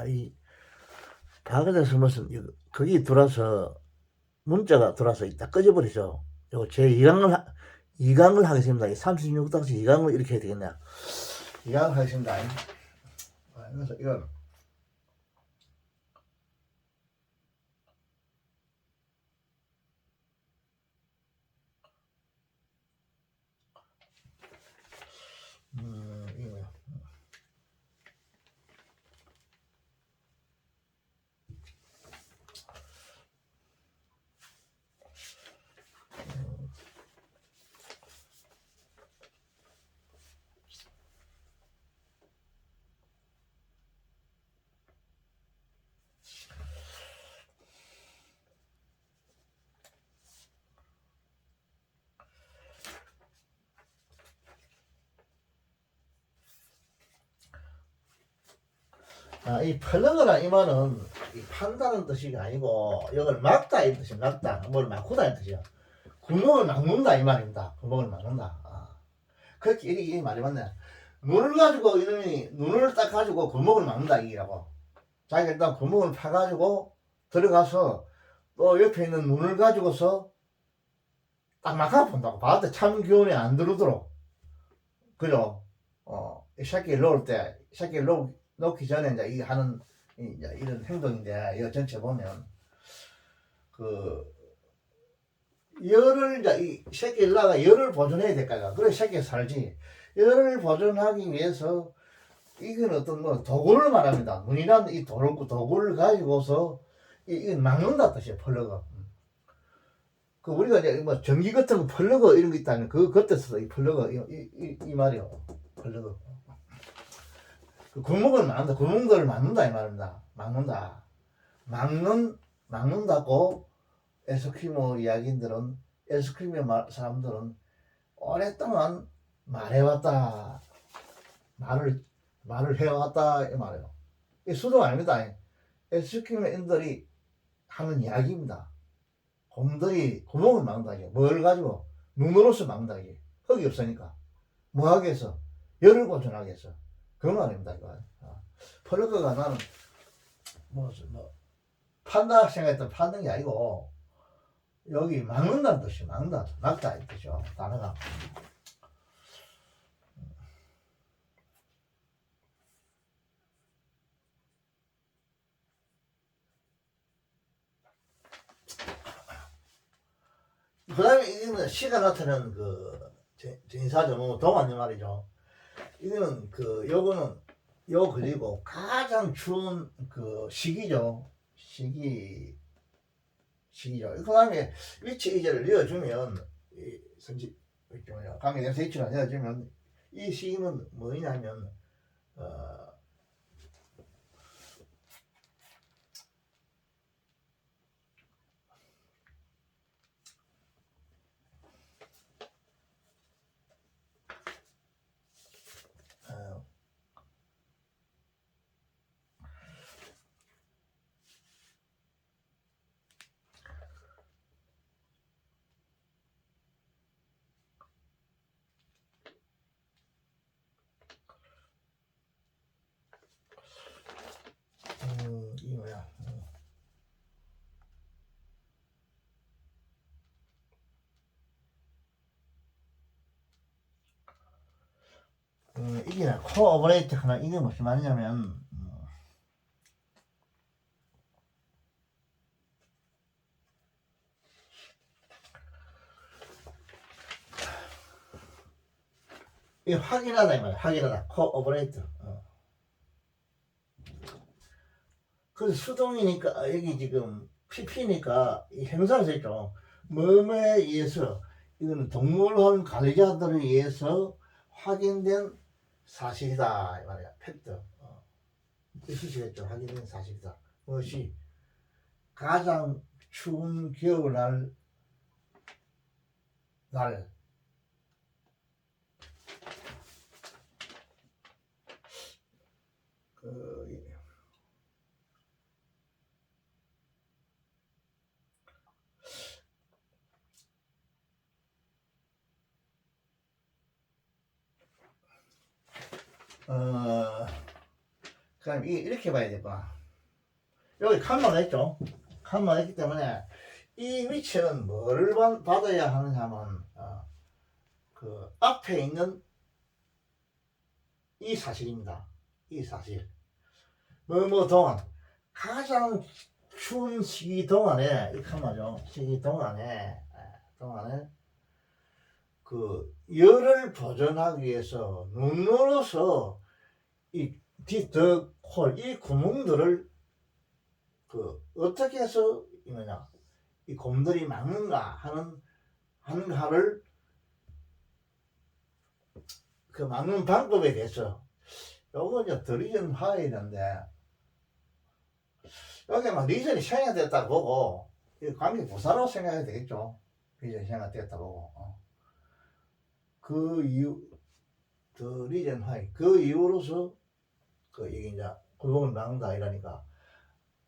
이 파괴돼서 무슨 거기 들어와서 문자가 들어와서 딱 꺼져버리죠. 요거 제 2강을 하겠습니다. 36-2강을 이렇게 해야 되겠네요. 2강을 하겠습니다. 그래서 이건 이거요. 이 펄럭거라 이 말은 판다는 뜻이 아니고 이걸 막다 이 뜻이 막다 뭘 막고다 이 뜻이야. 구멍을 막는다 이 말입니다. 구멍을 막는다. 그렇게 이 말이 맞네. 눈을 가지고 이놈이 눈을 딱 가지고 구멍을 막는다 이라고. 자기가 일단 구멍을 파가지고 들어가서 또 옆에 있는 눈을 가지고서 딱 막아본다고. 봤을 때 참 기운이 안 들어오도록. 그죠? 이 새끼를 놓을 때, 새끼를 놓기 전에 이제 이 하는 이제 이런 행동인데, 이거 전체 보면, 열을 이제 이 새끼를 낳아가 열을 보존해야 될까요? 그래, 새끼가 살지. 열을 보존하기 위해서, 이건 어떤 도구를 말합니다. 문이라는 이 도구를 가지고서, 이건 막는다 뜻이에요, 펄럭어. 우리가 이제 전기 같은 거 펄럭어 이런 거 있다면 그 겉에서 이 펄럭어 이 말이요. 펄럭어. 구멍을 막는다. 구멍들을 막는다 이 말입니다. 막는다고 에스키모 이야기인들은 에스키모 사람들은 오랫동안 말해왔다. 말을 해왔다 이 말이에요. 이 수도 아닙니다. 에스키모인들이 하는 이야기입니다. 곰들이 구멍을 막는다. 뭘 가지고? 눈으로서 막는다. 흙이 없으니까. 뭐 하기 위해서? 열을 보존하기 위해서. 그 말입니다. 이거. 펄럭거가 나는 판다 생각했던 판는 게 아니고 여기 막는다는 뜻이 막다 이 뜻이죠. 단어가. 그 다음에 이거는 시가 나타내는 전사죠. 동안의 말이죠. 이거는 요거는 그리고 가장 추운 시기죠. 시기죠. 그 다음에 위치 이제를 이어주면 강의대에서 위치를 이어주면 이 시기는 뭐냐면 이 뭐야? 이게 코오버레이트 하나 이게 무슨 말이냐면 이 확인하다 이 말이야. 확인하다. 코오버레이트. 그래서 수동이니까 여기 지금 PP니까 형사가 있죠. 뭐뭐에 의해서 이거는 동물원 관리자들에 의해서 확인된 사실이다 이 말이야. 팩트. 뜻이시겠죠. 확인된 사실이다. 무엇이 가장 추운 겨울날 그럼 이렇게 봐야 되구나. 여기 칸만 했죠. 칸만 했기 때문에 이 위치는 뭐를 받아야 하느냐면 그 앞에 있는 이 사실입니다. 이 사실. 뭐뭐 동안 가장 추운 시기 동안에 이 칸만요. 시기 동안에 그 열을 보존하기 위해서 눈으로서 이 구멍들을 그 어떻게 해서 이거냐 이 곰들이 막는가 하는가를 그 막는 방법에 대해서 요거 이제 더 리전 화해야 되는데 여기 막 리전이 생략됐다 보고 이 관계 부사로 생각해야 되겠죠. 리전이 생략됐다 보고 그 이유 더 리전 화해 그 이유로서 그 이게 이제 굴곡을 막는다 이러니까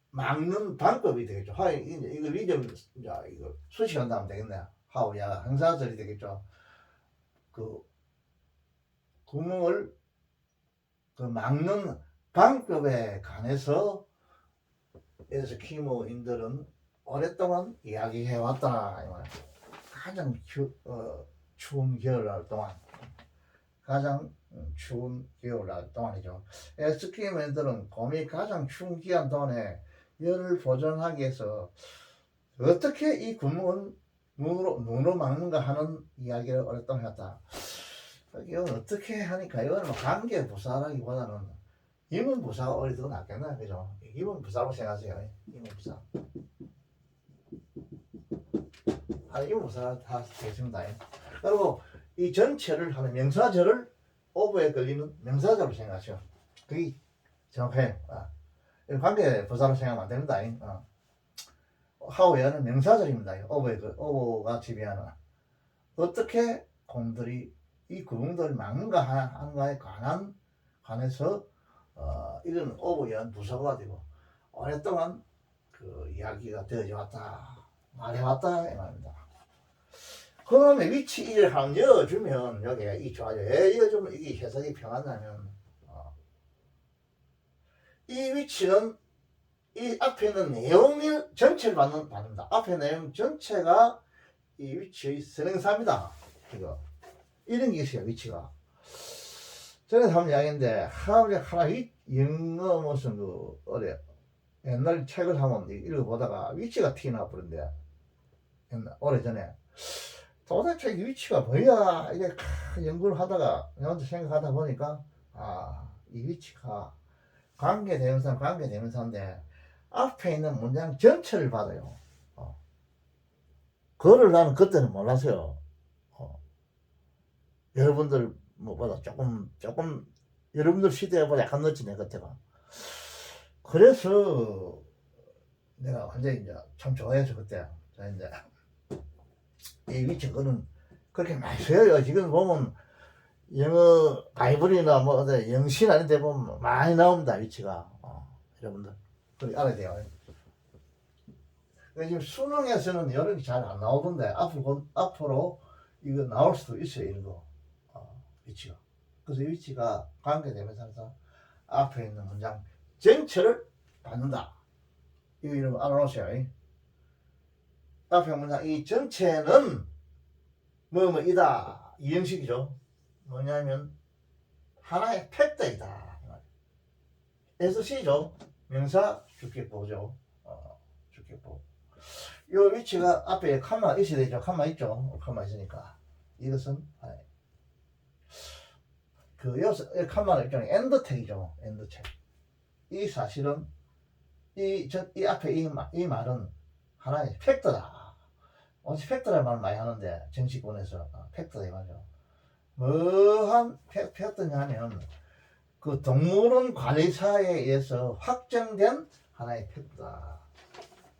막는 방법이 되겠죠. 화해 이제 이거 리전 이제 이거 수식한다면 되겠네. 하우야 행사절이 되겠죠. 그 구멍을 그 막는 방법에 관해서 에스키모인들은 오랫동안 이야기해왔다. 가장 추운 겨울날 동안 가장 추운 겨울날 동안이죠. 에스키모인들은 곰이 가장 추운 기간 동안에 열을 보존하기 위해서 어떻게 이 구멍을 눈으로 막는가 하는 이야기를 오랫동안 했다. 이건 어떻게 하니까 이거는 관계 부사라기보다는 이문 부사가 오히려 더 낫겠나 그죠? 이문 부사로 생각하세요. 이문 부사. 이문 부사 다 되겠습니다. 그리고 이 전체를 하는 명사절을 오버에 걸리는 명사절로 생각하죠. 그게 정확해요. 관계 부사로 생각하면 안 됩니다. 하우에는 명사절입니다. 오버가 지배하는 어떻게 곰들이 이 구멍들을 막는가 하는가에 관해서 이건 오버연 부사가 되고 오랫동안 그 이야기가 되어져 왔다 말해왔다 이 말입니다. 그러면 위치 1을 한번 열어주면 여기에 이 좋아요. 왜 열어주면 이게 해석이 평하냐면 이 위치는 이 앞에 있는 내용 전체를 받는다. 앞에 내용 전체가 이 위치의 선행사입니다. 이거 이런 게 있어요. 위치가 전에 한번 이야기인데 하나 영어 무슨 그 어래 옛날 책을 한번 읽어보다가 위치가 튀어나와 버린대. 오래전에 도대체 이 위치가 뭐야 이게 연구를 하다가 혼자 생각하다 보니까 이 위치가 관계대명사인데 앞에 있는 문장 전체를 받아요. 그거를 나는 그때는 몰랐어요. 여러분들 뭐보다 조금 여러분들 시대보다 약간 늦지 내 그때가. 그래서 내가 완전히 이제 참 좋아해서 그때 이제 이 위치 그거는 그렇게 많이 써요. 지금 보면 영어 바이블이나 뭐 어디 영신 아닌 데 보면 많이 나옵니다. 위치가. 여러분들 그걸 알아야 돼요. 지금 수능에서는 이런 게 잘 안 나오던데 앞으로 이거 나올 수도 있어요. 이런 거 위치가. 그래서 이 위치가 관계대명사에서 앞에 있는 문장 전체를 받는다. 이거 이름 알아놓으세요. 앞에 문장 이 전체는 뭐뭐이다. 이 형식이죠. 뭐냐면 하나의 팩트이다. SC죠. 명사 주격보죠. 주격보. 이 위치가 앞에 칸마 있어야 되죠. 칸마 있죠. 칸마 있으니까. 이것은 그 칸마는 일종의 엔드텍이죠. 엔드텍. 이 사실은 이 앞에 이 말은 하나의 팩트다. 어찌 팩트라는 말 많이 하는데 정치권에서 팩트다 이 말이죠. 뭐한 팩트냐면 그 동물원 관리사에 의해서 확정된 하나의 팩트다.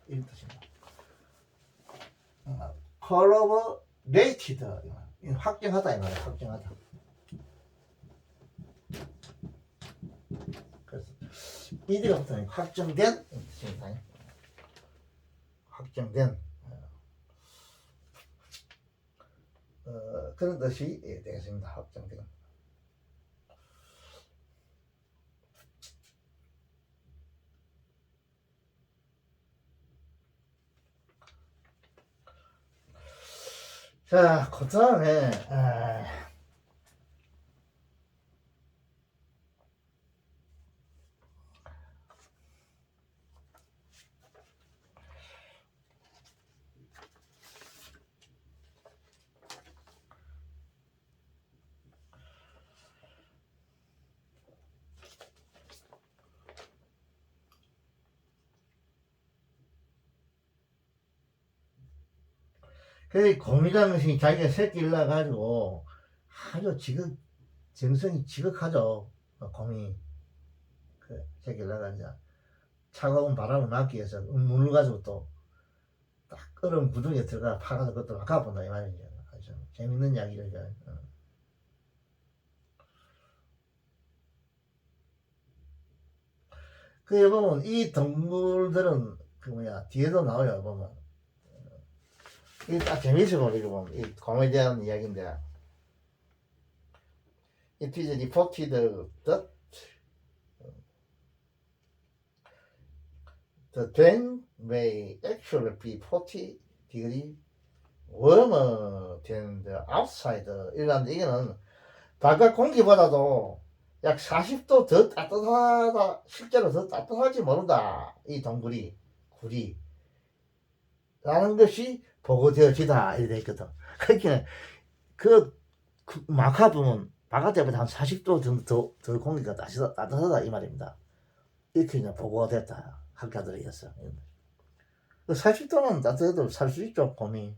이런 뜻입니다. corroborated 확정하다 이 말이야. 확정하다. 그래서 이디가 붙으면 확정된 뜻입니다. 확정된 그런 뜻이 되겠습니다. 확정된. 자, 그 다음에, 그 고미장식 자기가 새끼를 낳아가지고 아주 정성이 지극하죠. 곰이 그 새끼를 낳아가지고 차가운 바람을 막기 위해서 문을 가지고 또 딱 얼음 구덩이에 들어가 파가서 그것도 막아본다 이 말이죠. 아주 재밌는 이야기죠. 그 보면 이 동물들은 그 뭐야 뒤에도 나와요. 보면 이게 딱 재밌어 보이고 보면 이 곰에 대한 이야기인데 it is reported that the drain may actually be 40 degree warmer than the outside. 이런데 이거는 바깥 공기보다도 약 40도 더 따뜻하다, 실제로 더 따뜻할지 모른다. 이 동굴이, 굴이. 라는 것이 보고되어지다. 이렇게 돼 있거든. 그러니까 그 마카보면 바깥에보다 한 40도 정도 더 공기가 따뜻하다. 이 말입니다. 이렇게 그냥 보고가 됐다. 학자들에 의해서. 40도는 따뜻해도 살 수 있죠, 곰이.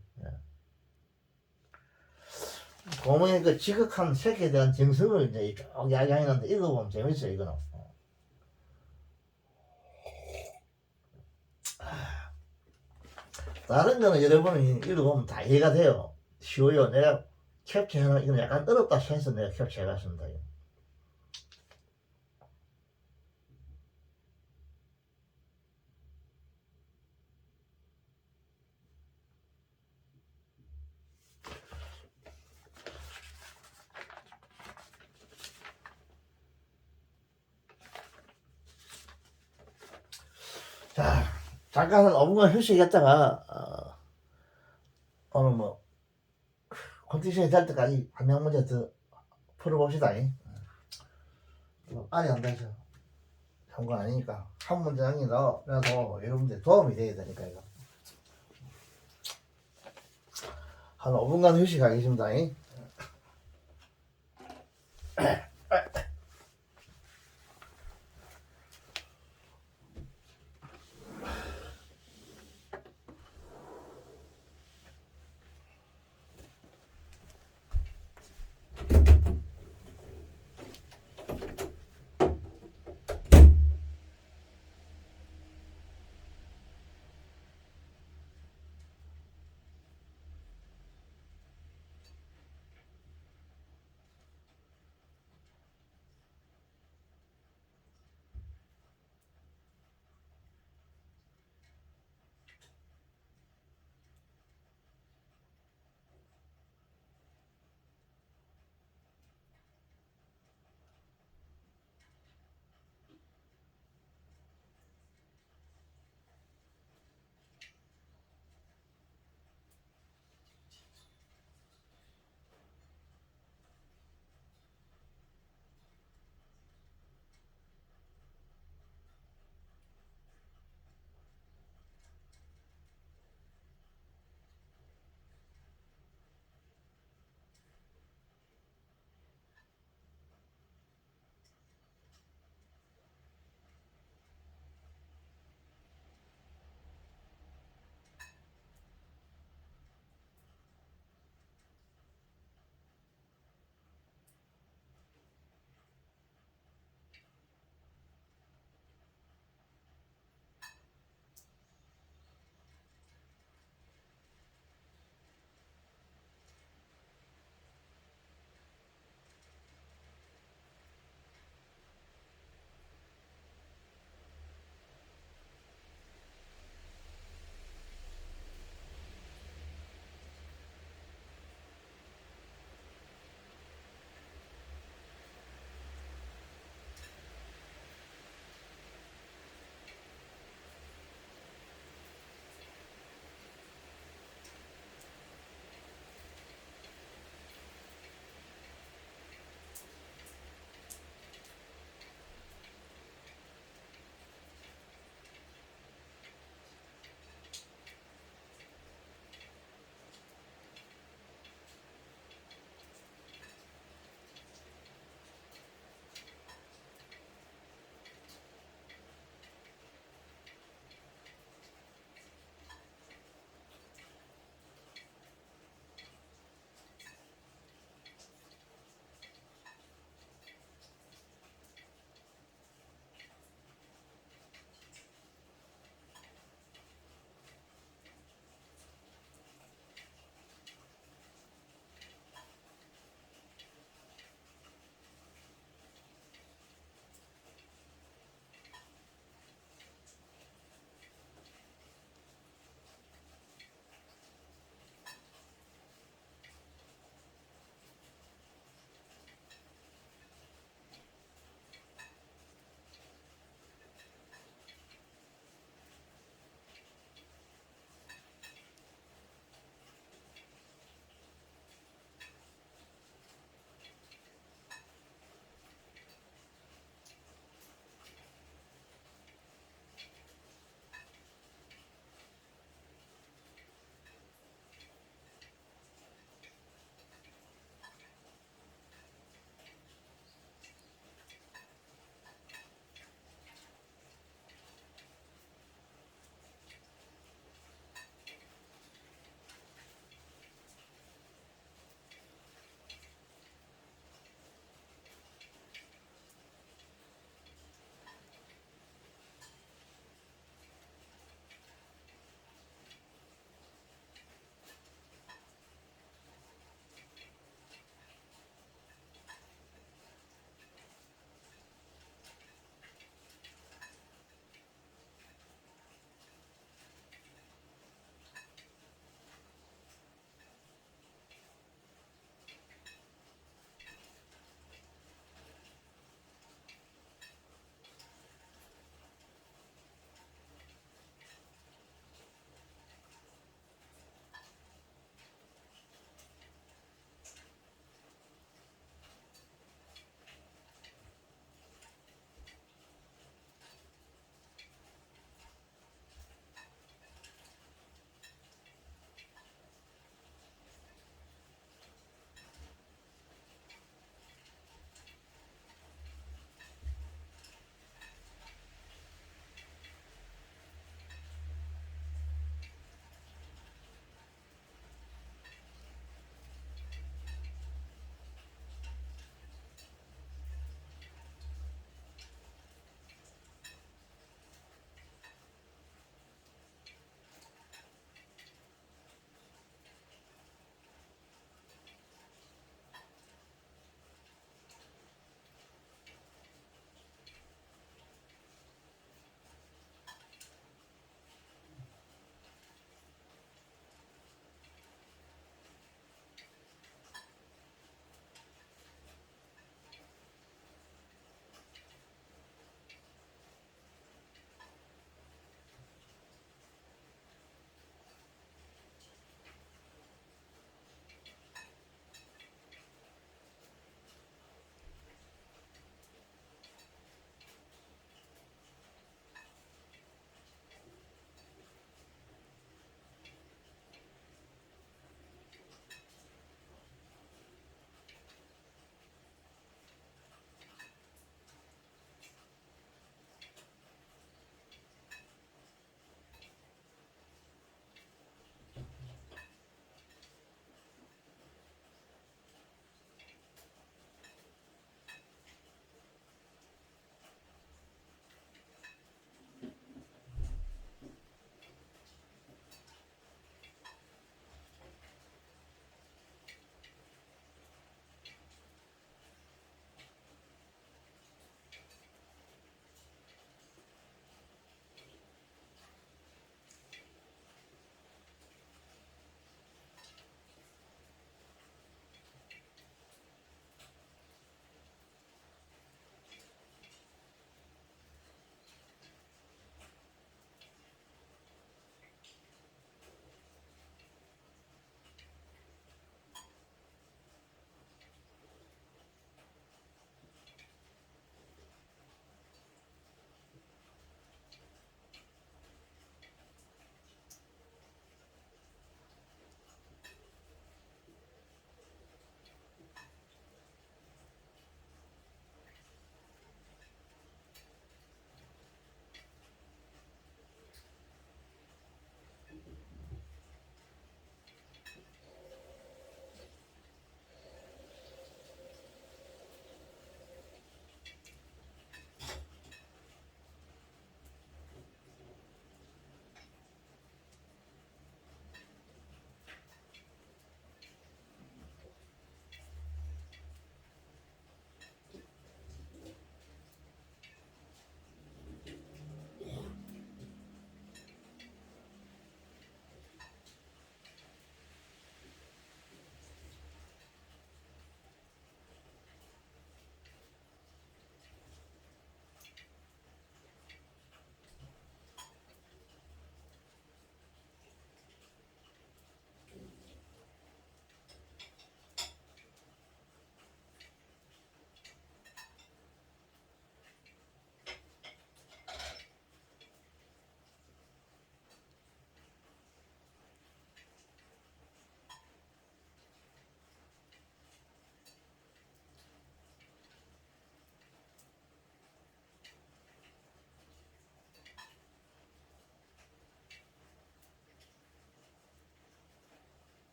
곰의 그 지극한 색에 대한 정성을 이제 쭉 이야기하는데 읽어보면 재밌어요, 이거는. 다른 거는 여러분이 읽어보면 다 이해가 돼요. 쉬워요. 내가 캡처해놓은 이건 약간 어렵다 해서 내가 캡처해갔습니다. 자, 잠깐은 5분간 휴식했다가 오늘 뭐 컨디션이 될 때까지 한 명 문제 더 풀어봅시다. 아니 안 돼서 한 건 아니니까 한 문장이라도 여러분들 도움이 돼야 되니까 이거. 한 5분간 휴식하겠습니다.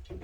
자,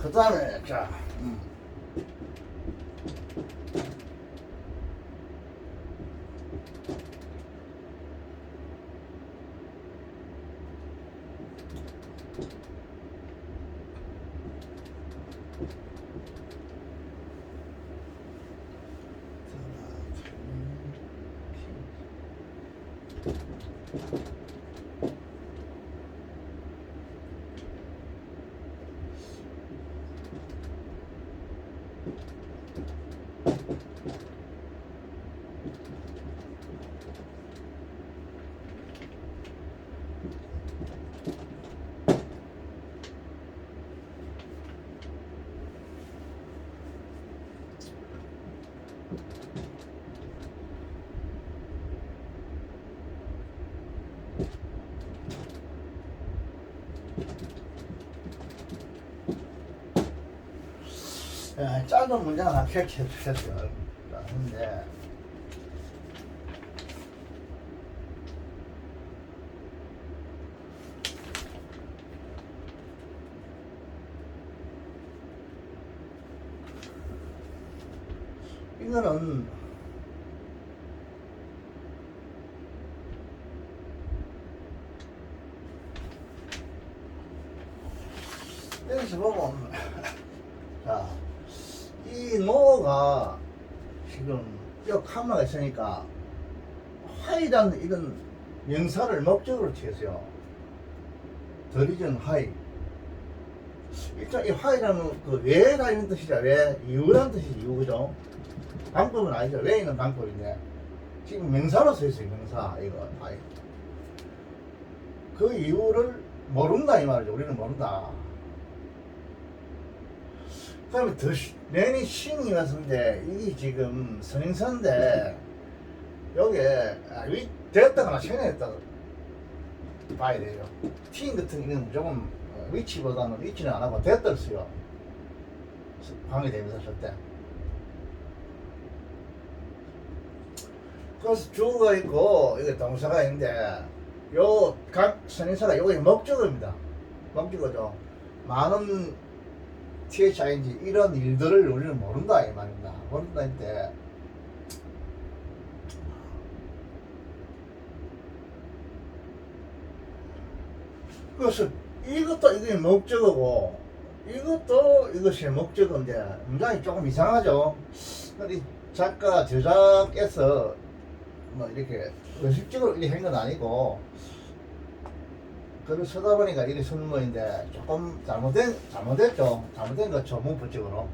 그 다음에 자, 짧은 문장을 한 캡처해 주셨어요. 근데 이거는 여기서 보면 자, 이 노가 지금 여 카메라가 있으니까 하이라는 이런 명사를 목적으로 취했어요. 더리전 하이. 일단 이 하이라는 그 왜라 이런 뜻이자 왜, 이유라는 뜻이지 이유, 그죠? 방법은 아니죠. 왜 있는 방법인데 지금 명사로 써 있어요. 명사 이거 하이. 그 이유를 모른다 이 말이죠. 우리는 모른다. 그러면 맨이 신이 왔는데 이게 지금 선행사인데 여기에 됐다거나 생략했다가 봐야 돼요. 팀 같은 경우는 조금 위치보다는 위치는 안 하고 됐다를 써요. 방해되면서 쓸 때. 그래서 주어가 있고 이게 동사가 있는데 요 각 선행사가 요게 목적어입니다. 목적어죠. 많은 THING 이런 일들을 우리는 모른다 이 말입니다. 모른다 할때 그래서 이것도 이게 목적어고 이것도 이것이 목적어인데 문장이 조금 이상하죠. 근데 작가 저자께서 뭐 이렇게 의식적으로 이렇게 한 건 아니고 글을 쓰다 보니까 이게 선문인데 조금 잘못됐죠. 잘못된 거죠. 문법적으로.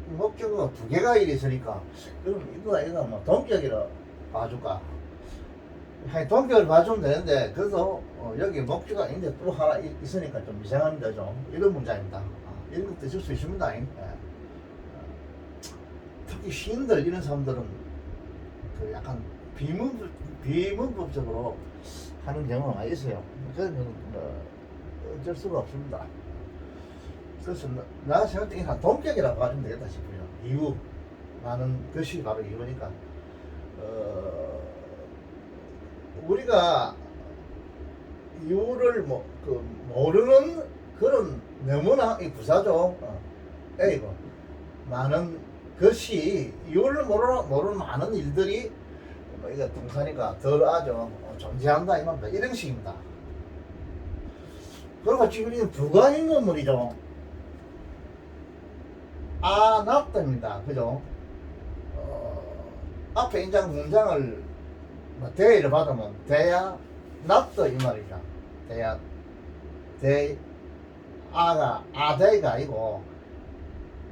목적어가 두 개가 이리 있으니까 그럼 이거 뭐 동격이라 봐줄까? 동격을 봐주면 되는데 그래서 여기 목적어가 있는데 또 하나 있으니까 좀 이상합니다. 좀 이런 문장입니다. 이런 것도 있을 수 있습니다. 특히 시인들 이런 사람들은 그 약간 비문법적으로 하는 경우가 많이 있어요. 그건 어쩔 수가 없습니다. 그래서 나 생각 때 한 동격이라고 봐주면 되겠다 싶어요. 이유 많은 것이 바로 이유니까 우리가 이유를 모르는 그런 너무나 이 부사죠. 에이고 많은 것이 이유를 모르는 많은 일들이 이거 동사니까 덜하죠. 존재한다 이 말입니다. 이런 식입니다. 그리고 지금 이 부가임금물이죠. 납다입니다. 그죠? 앞에 인장 문장을 대의를 받으면 대야 납다 이 말이죠. 대야 대가 아니고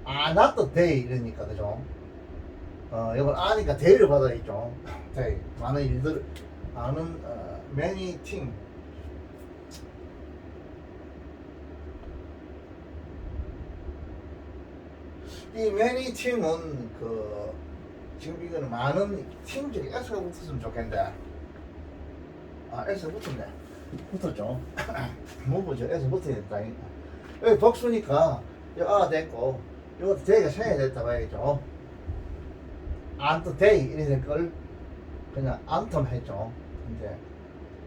납다 대 이러니까 그죠? 이건 아니까 대의를 받아야죠. 대 많은 일들 많은 many thing. 이 many thing은 지금 이거는 많은 팀 중에 S가 붙었으면 좋겠는데 S가 붙었네. 붙었죠. 뭐 보죠. S 붙어야 됐다. 여기 복수니까 여기 됐고 이것도 대가 생겨야 됐다 봐야겠죠. 안또 데이 이래 될 걸 그냥 안텀 했죠. 근데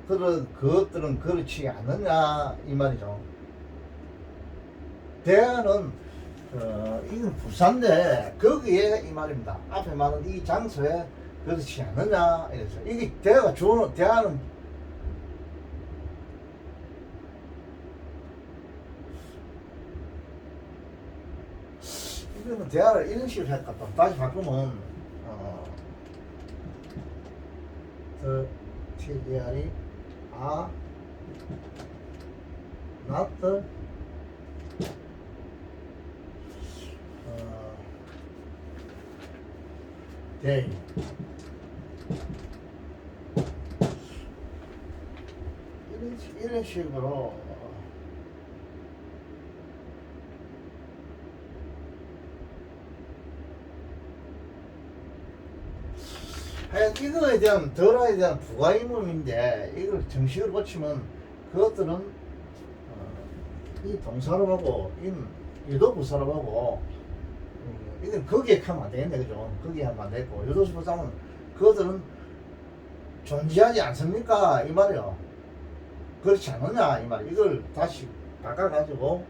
그것들은 그렇지 않느냐 이 말이죠. 대안은 이건 부사인데 거기에 이 말입니다. 앞에 말은 이 장소에 그렇지 않느냐 이래서 이게 대화가 주는 대화는 이거는 대화를 이런 식으로 할까 또 다시 바꾸면 the TDR이 not the day. 이런 식으로 하여간 이거에 대한 덜어에 대한 부가의문인데 이걸 정식으로 고치면 그것들은 이 동사로 하고 유도 부사로 하고 이건 거기에 하면 안 되겠네 그죠? 거기에 하면 안 되고 유도수 부사는 그것들은 존재하지 않습니까? 이 말이요. 그렇지 않느냐 이 말. 이걸 다시 바꿔가지고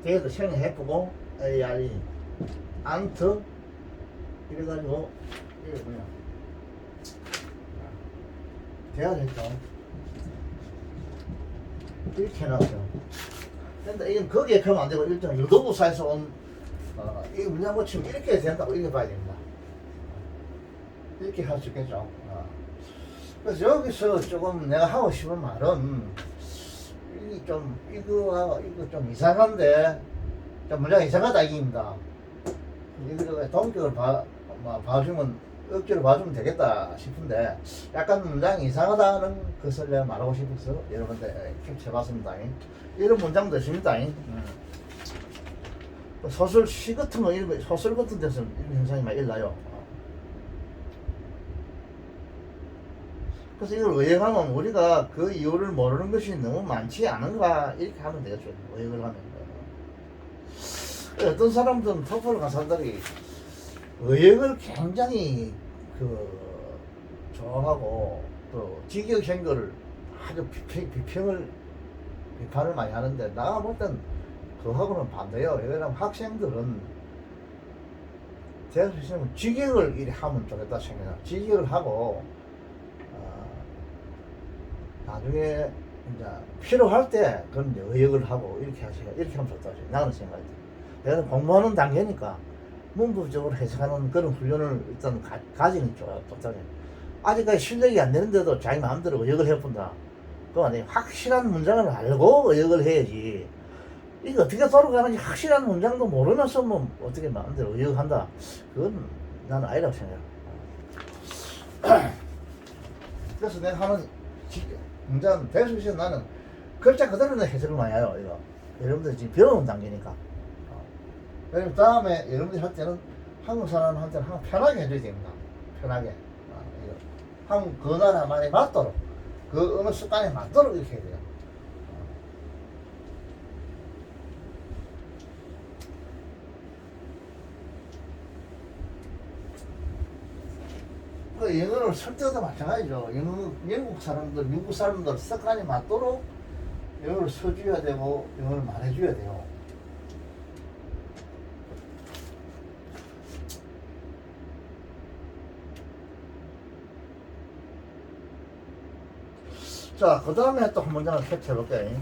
대에도 생각해보고 ARE 안트 이래가지고 이게 뭐냐 대화를 했죠. 이렇게 해놨죠. 근데 이건 거기에 가면 안 되고 일단 유도부사에서 온 이 문장 고치면 이렇게 된다고 이렇게 봐야 됩니다. 이렇게 할 수 있겠죠. 그래서 여기서 조금 내가 하고 싶은 말은 이거 좀 이상한데 좀 문장이 이상하다 이깁니다. 이거 동격을 봐주면 억지로 봐주면 되겠다 싶은데 약간 문장이 이상하다는 것을 내가 말하고 싶어서 여러분들 캡처해봤습니다. 이런 문장도 있습니다. 소설 시 같은 거 소설 같은 데서 이런 현상이 많이 일어나요. 그래서 이걸 의역하면 우리가 그 이유를 모르는 것이 너무 많지 않은가 이렇게 하면 되겠죠. 의역을 하면 어떤 사람들은 토플 강사들이 의역을 굉장히 좋아하고 또 직역행거를 아주 비판을 많이 하는데 나가 볼 땐 그하고는 반대요. 왜냐면 학생들은 대학 시스템은 직역을 이렇게 하면 좋겠다 생각해요. 직역을 하고 나중에 이제 필요할 때 그런 의역을 하고 이렇게 하면 좋다. 나는 생각이 내가 공부하는 단계니까 문부적으로 해석하는 그런 훈련을 일단 가지는 좋다네. 아직까지 실력이 안 되는데도 자기 마음대로 의역을 해본다. 그건 확실한 문장을 알고 의역을 해야지. 이거 어떻게 돌아가는지 확실한 문장도 모르면서 뭐 어떻게 마음대로 의역한다. 그건 나는 아니라고 생각해. 그래서 내가 하는 문장 대수시에 나는 글자 그대로는 해석을 많이 해요. 이거 여러분들 지금 배우는 단계니까. 그리고 다음에 여러분들이 할 때는 한국 사람한테는 항상 편하게 해줘야 됩니다. 편하게. 한국 그 나라 말에 맞도록 그 언어 습관에 맞도록 이렇게 해야 돼요. 그 영어를 쓸 때도 마찬가지죠. 영국 사람들, 미국 사람들 습관이 맞도록 영어를 써줘야 되고 영어를 말해줘야 돼요. 자, 그 다음에 또 한 문장을 캡처해볼게요.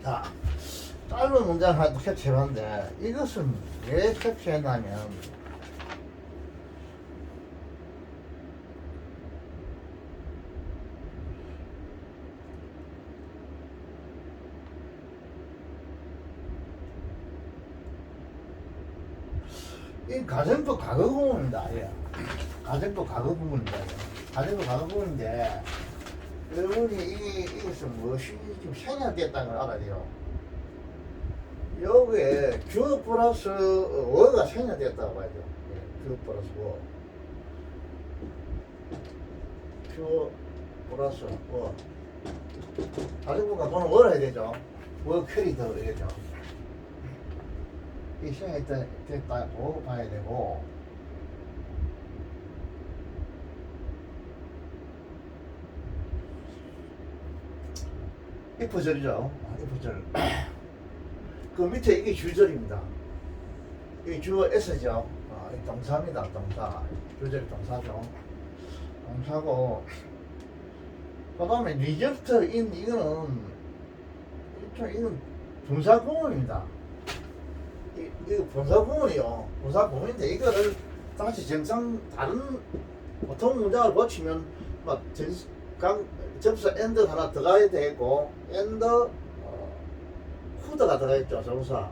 자, 짧은 문장 하나 캡처해봤는데 이것은 왜 캡처했냐면 이 가정법 과거 부분입니다. 예. 가정법 과거 부분입니다. 가정법 과거 부분인데 여러분이 이것은 무엇이 좀 생략됐다는 걸 알아야 돼요. 여기에 주어 플러스 어가 생략됐다고 봐야 돼요. 예, 주어 플러스 어. 주어 플러스 어. 가정법과 그거는 뭘 해야 되죠? 뭐 캐릭터 이거죠. 이 생략됐다고 봐야 되고 if절이죠. if절. 그 밑에 이게 주절입니다. 이 주어 s죠. 이 동사입니다. 동사. 주절이 동사죠. 동사고 그 다음에 result in 이거는 분사 구문입니다. 이거 분사 구문이요. 분사 구문인데 이거를 다시 정상 다른 보통 문장을 고치면 막 접수 and 하나 들어가야 되고 and could가 들어가있죠. 정사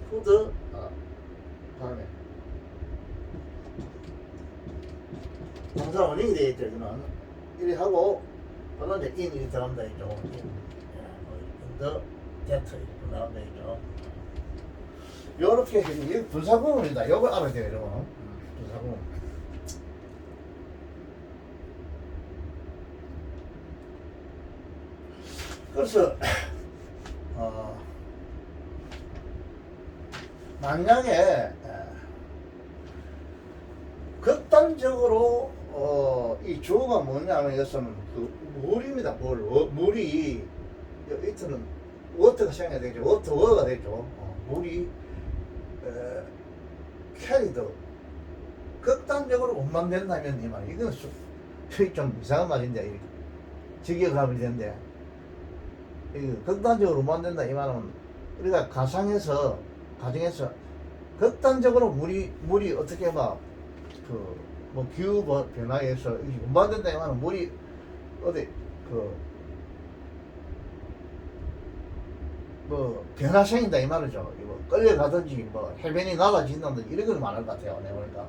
could 다음에 동사 원형이 되어있죠. 이거는 이렇게 하고 그다음에 in 이렇게 들어간다 있죠. in the that 이렇게 나온다 있죠. 요렇게 해서 이게 분사구문이다. 이걸 알아야 돼요. 이거 분사구문. 그래서 만약에 극단적으로 이 이 주어가 뭐냐면 여기서는 그 물입니다. 물이 이트는 워터가 생겨야 되죠. 워터가 되죠. 물이 캐리도 극단적으로 못 만든다면 이 말. 이건 좀 이상한 말인데 직역하면 되는데 극단적으로 못 만든다 이 말은 우리가 가정에서 극단적으로 물이 어떻게 막 뭐 기후 변화에 의해서 못 만든다 이 말은 물이 어디 뭐 변화생긴다 이 말이죠. 뭐 끌려가든지 뭐 해변이 낮아진다든지 이런 걸 말할 것 같아요. 내가 보니까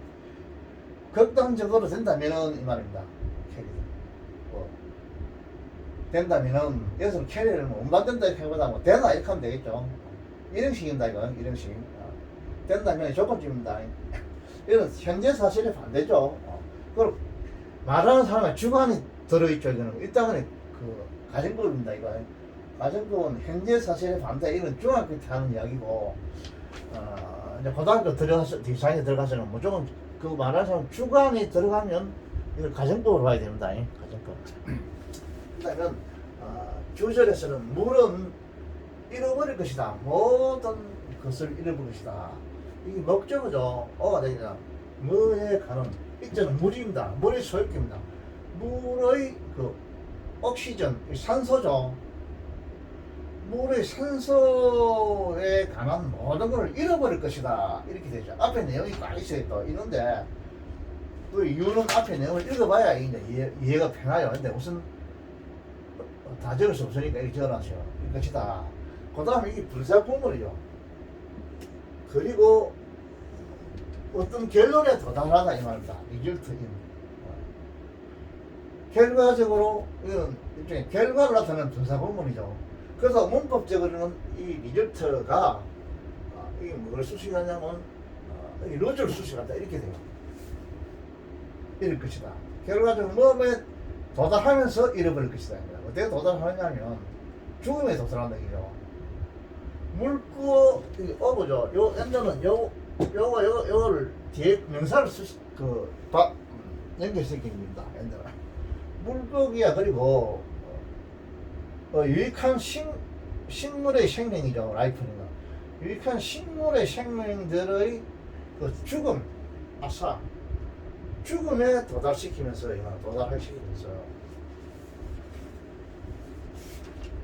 극단적으로 된다면은 이 말입니다. 캐리 된다면은 여기서 캐리를 못 만든다 이렇게 해보다 뭐 되나 이렇게 하면 되겠죠. 이런 식입니다. 이건 이런 식. 된다면 조건집입니다. 이건 현재 사실에 반대죠. 그걸 말하는 사람의 주관이 들어있죠. 이거는 일단은 가정법입니다. 이거 가정법은 현재 사실에 반대 이런 중학교 때 하는 이야기고 이제 고등학교 디자인에 들어가서는 무조건 그 말하는 사람 주관이 들어가면 이걸 가정법으로 봐야 됩니다. 가정법. 그러면 주절에서는 물은 잃어버릴 것이다. 모든 것을 잃어버릴 것이다. 이게 목적어죠. 어가 되냐. 뭐에 가는 이때는 물입니다. 물의 소유입니다. 물의 옥시전, 산소죠. 물의 산소에 관한 모든 걸 잃어버릴 것이다. 이렇게 되죠. 앞에 내용이 꽉 있어요. 또 있는데 그 이유는 앞에 내용을 읽어봐야 이제 이해가 편해요. 근데 무슨 다 적을 수 없으니까 이렇게 적어놨어요. 이 것이다. 그 다음에 이게 불사공물이죠. 그리고 어떤 결론에 도달하다 이 말입니다. 리절트인. 결과적으로 이건 일종의 결과를 나타내는 분사공문이죠. 그래서 문법적으로는 이 리절트가 이게 뭘 수식하냐면 이 로즈를 수식한다 이렇게 돼요. 이럴 것이다. 결과적으로 뭐에 도달하면서 잃어버릴 것이다. 어떻게 도달하냐면 죽음에 도달한다 이죠. 물고 어부죠. 요 엔더는 요거를 뒤에 명사를 연결시킵니다. 엔더는 물고기야. 그리고 유익한 식물의 생명이죠. 라이프는 유익한 식물의 생명들의 죽음, 죽음에 도달시키면서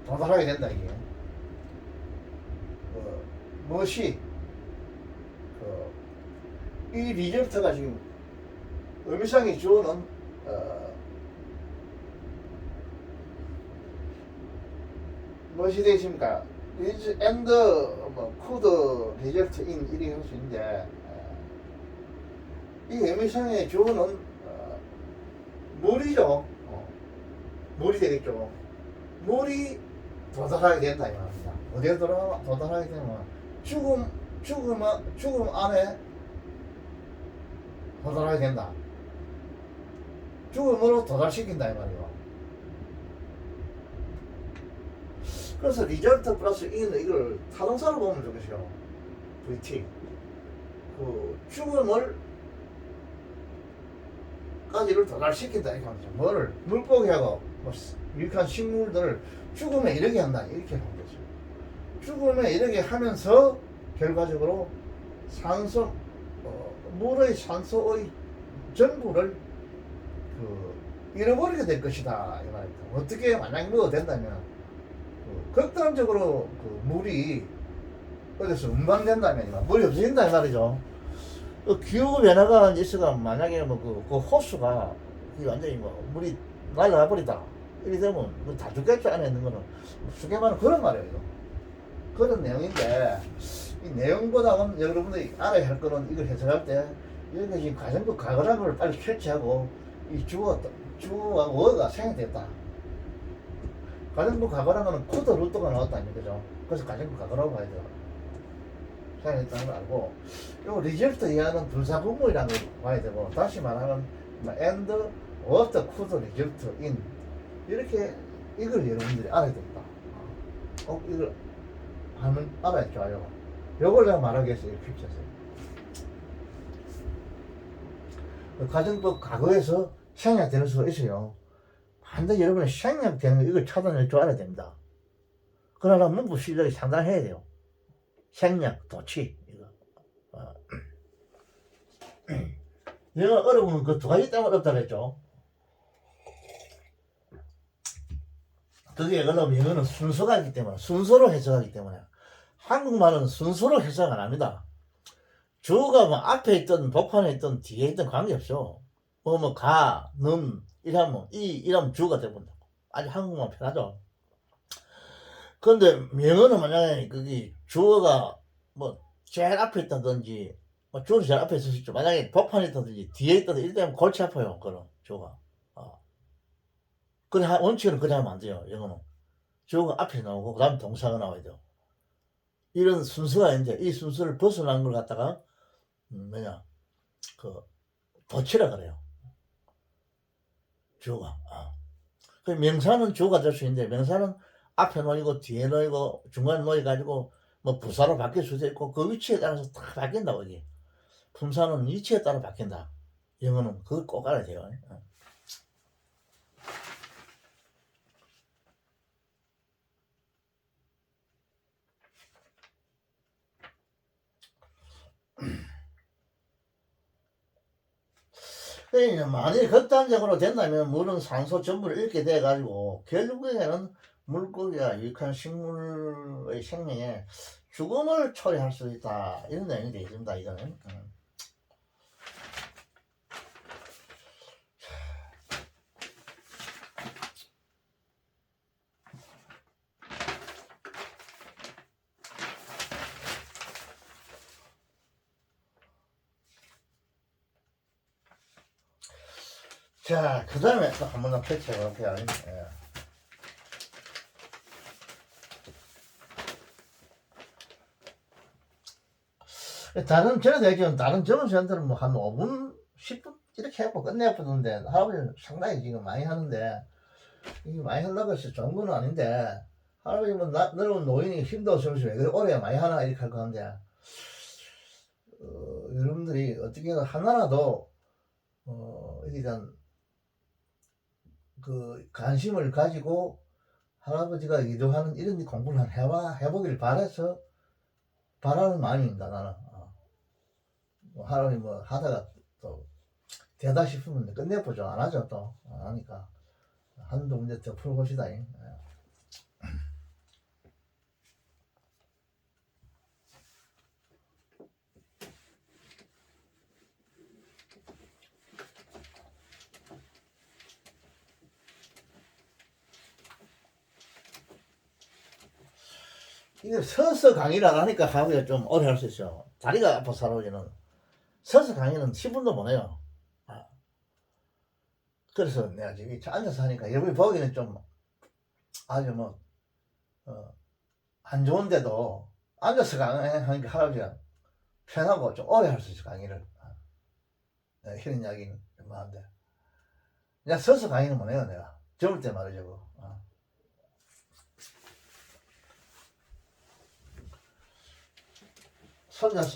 도달하게 된다 이게. 무엇이 이 리절트가 지금 의미상의 주어는 무엇이 되십니까? is and could result in 이렇게 할 수 있는데 이 의미상의 주어는 물이죠. 물이 되겠죠. 물이 도달하게 된다 이 말입니다. 어디에 도달하게 되면 죽음 안에 도달하게 된다. 죽음으로 도달시킨다 이 말이에요. 그래서 리절트 플러스 in은 이걸 타동사로 보면 좋겠어요. VT. 죽음을 까지를 도달시킨다 이렇게 하죠. 뭐를 물고기하고 유익한 식물들을 죽음에 이르게 한다 이렇게 하는 거죠. 죽음에 이르게 하면서 결과적으로 산소 물의 산소의 전부를 잃어버리게 될 것이다 이 말입니다. 어떻게 만약에 뭐가 된다면 극단적으로 물이 어디서 운반된다면 물이 없어진다 이 말이죠. 기후 변화가 있어가 만약에 그 호수가 완전히 물이 날아가 버리다 이렇게 되면 다 죽겠죠. 안에 있는 거는 쉽게 말하면 그런 말이에요. 그런 내용인데 이 내용보다는 여러분들이 알아야 할 거는 이걸 해석할 때 이렇게 지금 가정법 과거라는 걸 빨리 캐치하고 이 주어와 어가 생략됐다. 가정법 과거라는 거는 코드 루트가 나왔다는 거죠. 그래서 가정법 과거라고 봐야 돼요. 생략했다는 걸 알고 요 리절트 이하는 분사구문이라는 걸 봐야 되고 다시 말하면 and what could result in 이렇게 이걸 여러분들이 알아야 됩니다. 이걸 하면 알아야 좋아요. 요걸 내가 말하기 위해서 이렇게 펼쳤어요. 가정법 과거에서 생략되는 수가 있어요. 반드시 여러분은 생략되는 거 이걸 차단할 줄 알아야 됩니다. 그러나 문법 실력이 상당해야 돼요. 생략, 도치 이거. 영어 어려우면 그 두 가지 때문에 어렵다고 했죠. 그게 어려우면 영어는 순서가 있기 때문에 순서로 해석하기 때문에 한국말은 순서로 해석 안 합니다. 주어가 뭐 앞에 있든 복판에 있든 뒤에 있든 관계없어. 가, 이러면 이러면 주어가 되버린다고. 아주 한국말 편하죠. 그런데 영어는 만약에 그게 주어가 뭐 제일 앞에 있다든지 주어도 제일 앞에 있을 수 있죠. 만약에 복판에 있다든지 뒤에 있다든지 이때면 골치 아파요. 그런 주어가. 그래 원칙은 그래 하면 안 돼요. 영어는 주어가 앞에 나오고 그 다음 동사가 나와야 돼요. 이런 순서가 있는데 이 순서를 벗어난 걸 갖다가 뭐냐 그 도치라 그래요. 주어가. 그 명사는 주어가 될 수 있는데 명사는 앞에 놓이고 뒤에 놓이고 중간에 놓여가지고 뭐 부사로 바뀔 수도 있고 그 위치에 따라서 다 바뀐다고 이게. 품사는 위치에 따라 바뀐다. 영어는 그걸 꼭 알아야 돼요. 그러니까 만일 극단적으로 된다면 물은 산소 전부를 잃게 돼가지고 결국에는 물고기가 유익한 식물의 생명에 죽음을 초래할 수 있다. 이런 내용이 되어 있습니다. 이거는. 자, 그 다음에 또 한 번 더 펼쳐볼게요. 다른, 저는 얘기하면 다른 점원생들은 뭐 한 5분, 10분 이렇게 해고 끝내버리는데, 할아버지는 상당히 지금 많이 하는데, 이게 많이 하려고 해서 좋은 건 아닌데, 할아버지 뭐 늙은 노인이 힘도 없으면서 왜 그래 오래 많이 하나 이렇게 할 건데, 여러분들이 어떻게 하나라도, 이게 전, 그 관심을 가지고 할아버지가 이동하는 이런 공부를 해보길 바라서 바라는 마음입니다. 나는 할아버지 뭐 하다가 또 되다 싶으면 끝내보죠. 안 하죠. 또 안 하니까 한두 문제 더 풀어봅시다. 이게 서서 강의를 안 하니까 할아버지가 좀 오래 할 수 있어요. 다리가 아파서 할아버지는 서서 강의는 10분도 못 해요. 그래서 내가 지금 앉아서 하니까 여러분이 보기에는 좀 아주 뭐, 안 좋은데도 앉아서 강의하니까 할아버지가 편하고 좀 오래 할 수 있어, 강의를. 이런 이야기는 많은데. 그냥 서서 강의는 못 해요, 내가. 젊을 때 말이죠.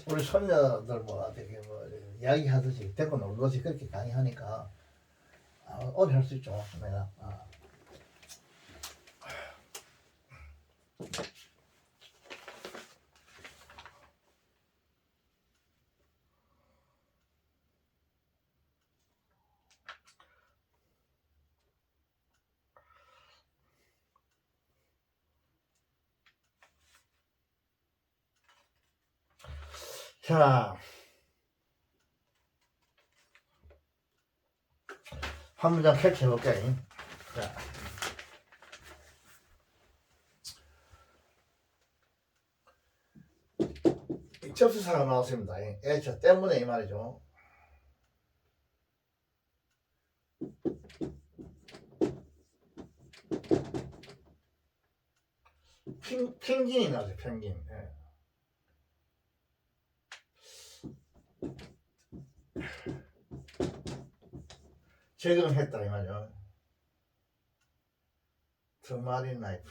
우리 손녀들 뭐 되게 뭐 이야기 하듯이 데리고 놀듯이 그렇게 강의하니까 오래 할 수 있죠, 내가. 자, 한 문장 캡처해볼게. 자, 접수사가 나왔습니다. 저 때문에 이 말이죠. 펭귄이 나왔어요. 펭귄. 적용했다 이 말이죠. 드마린 나이프.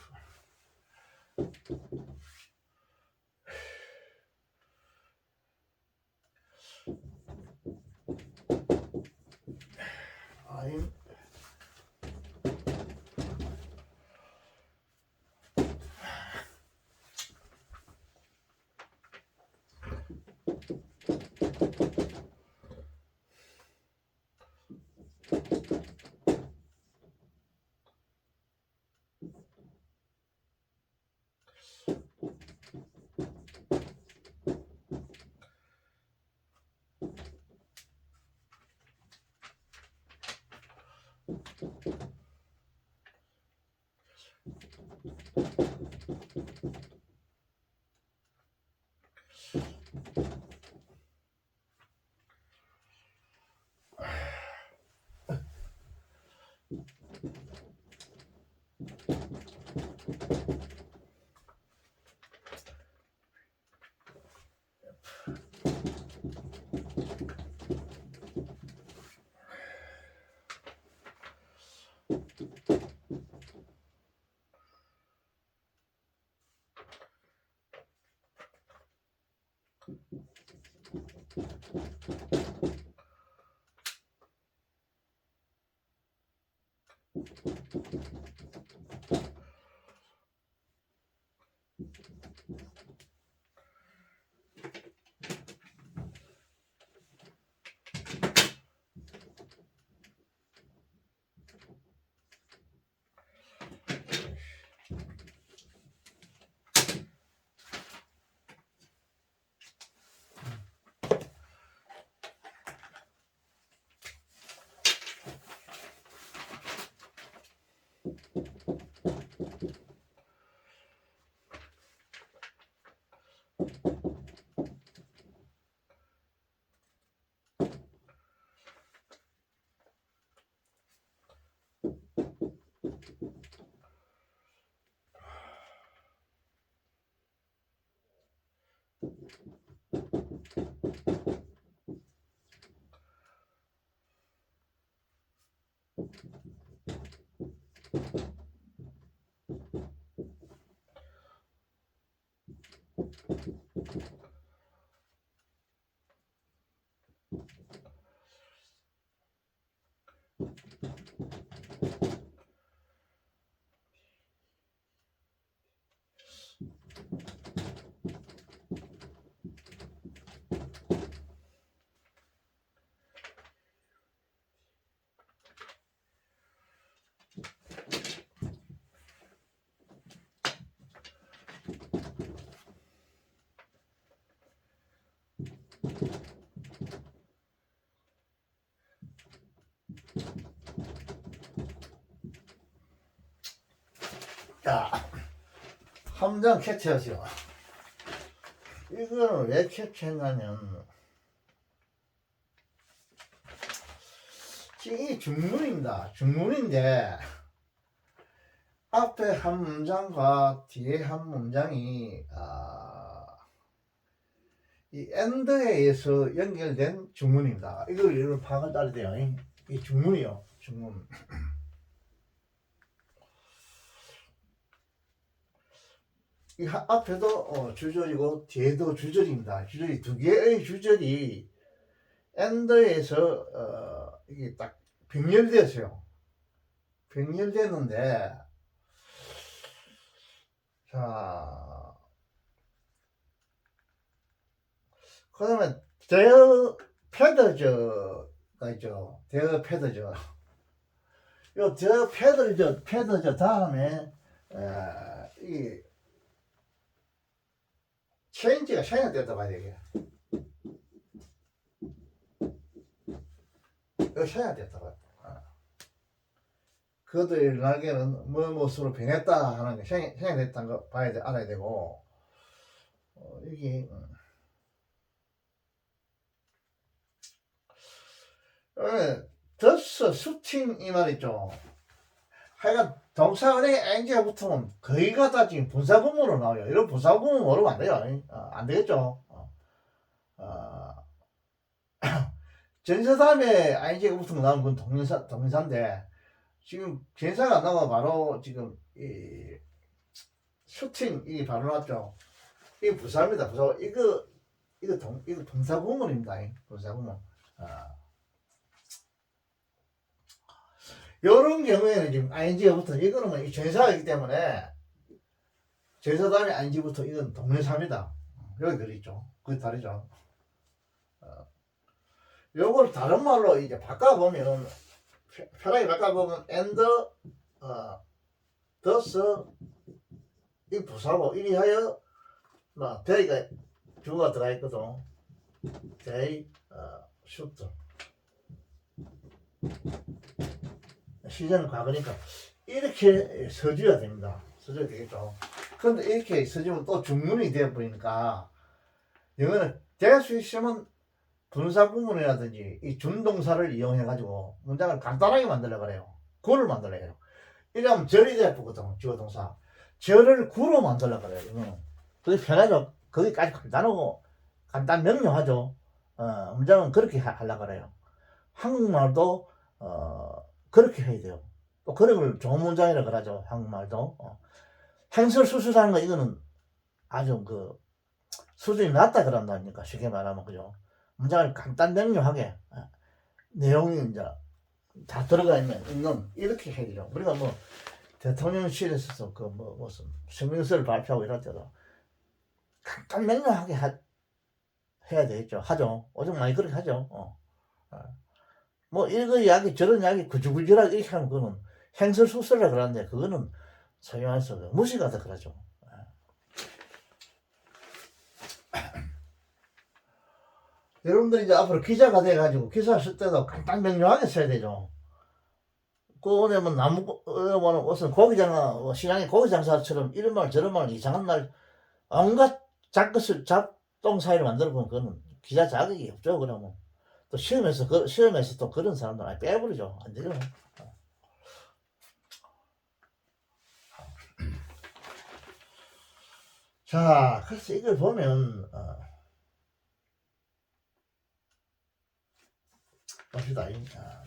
자, 함정 캐치하죠. 이거는 왜 캐치했냐면 이 중문입니다. 중문인데 앞에 한 문장과 뒤에 한 문장이 이 엔드에 의해서 연결된 중문입니다. 이걸 파악을 따야 돼요. 이 중문이요. 중문. 이 앞에도 주절이고 뒤에도 주절입니다. 주절이 두 개의 주절이 엔드에서 이게 딱 병렬되었어요. 병렬되는데 자, 그 다음에 데어 패더저가 있죠. 데어 패더저. 요 데어 패더저 다음에 이 체인지가 생략됐다 봐야 되게. 이거 생략됐다 봐야 돼. 그들의 날개는 무엇으로 변했다 하는 게 생략됐다는 거 봐야 돼, 알아야 되고 이게 더스 수팅 이 말 있죠. 하여간 동사은행 NG가 붙으면 거의가 다 지금 분사구문으로 나와요. 이런 분사구문 모르면 안 돼요. 안 되겠죠. 전사 다음에 ING가 붙으면 나오는 건 동사인데 지금 전사가 안 나오면 바로 지금 이 슈팅 이게 바로 나왔죠. 이게 부사입니다. 부사. 이거 분사구문입니다. 분사구문. 이런 경우에는 지금 ing가 붙어 이거는 뭐이 전사이기 때문에 전사 다음에 ing 붙어 이건 동명사입니다. 여기 들어있죠. 그게 다르죠. 요걸 다른 말로 이제 바꿔보면 편하게 바꿔보면 and thus 이 부사고 이리하여 뭐 they가 주어가 들어가 있거든. they should 시제는 과거니까 이렇게 써줘야 됩니다. 써줘야 되겠죠. 그런데 이렇게 써주면 또 중문이 되어버리니까 영어는 될 수 있으면 분사 구문이라든지 이 준동사를 이용해 가지고 문장을 간단하게 만들려고 그래요. 구를 만들려고 해요. 이러면 절이 되어버거든. 주어동사 절을 구로 만들려고 그래요. 이거는 그게 편하죠. 거기까지 간단하고 간단 명료하죠. 문장은 그렇게 하려고 그래요. 한국말도 그렇게 해야 돼요. 또 그런 걸 좋은 문장이라 그러죠. 한국말도 행설수술하는 거 이거는 아주 그 수준이 낮다 그런다니까. 쉽게 말하면 그죠. 문장을 간단 명료하게 내용이 이제 다 들어가 있는 이렇게 해야 되죠. 우리가 뭐 대통령실에서 그 뭐 무슨 성명서를 발표하고 이럴 때도 간단 명료하게 해야 되겠죠. 하죠. 요즘 많이 그렇게 하죠. 뭐 이거 이야기 저런 이야기 구질구질하게 이렇게 하면 그거는 행설수설이라 그러는데 그거는 소용할 수 없어요. 무시가 더 그러죠. 여러분들이 이제 앞으로 기자가 돼가지고 기사 쓸 때도 간단 명료하게 써야 되죠. 그거는 뭐 나무 무슨 고기장 시장의 고기장사처럼 이런 말 저런 말 이상한 날 온갖 잡동 사이를 만들어 보면 그거는 기자 자격이 없죠. 그러면 또 시험에서 또 그런 사람들 아예 빼버리죠. 안 되죠. 자, 그래서 이걸 보면 봅시다.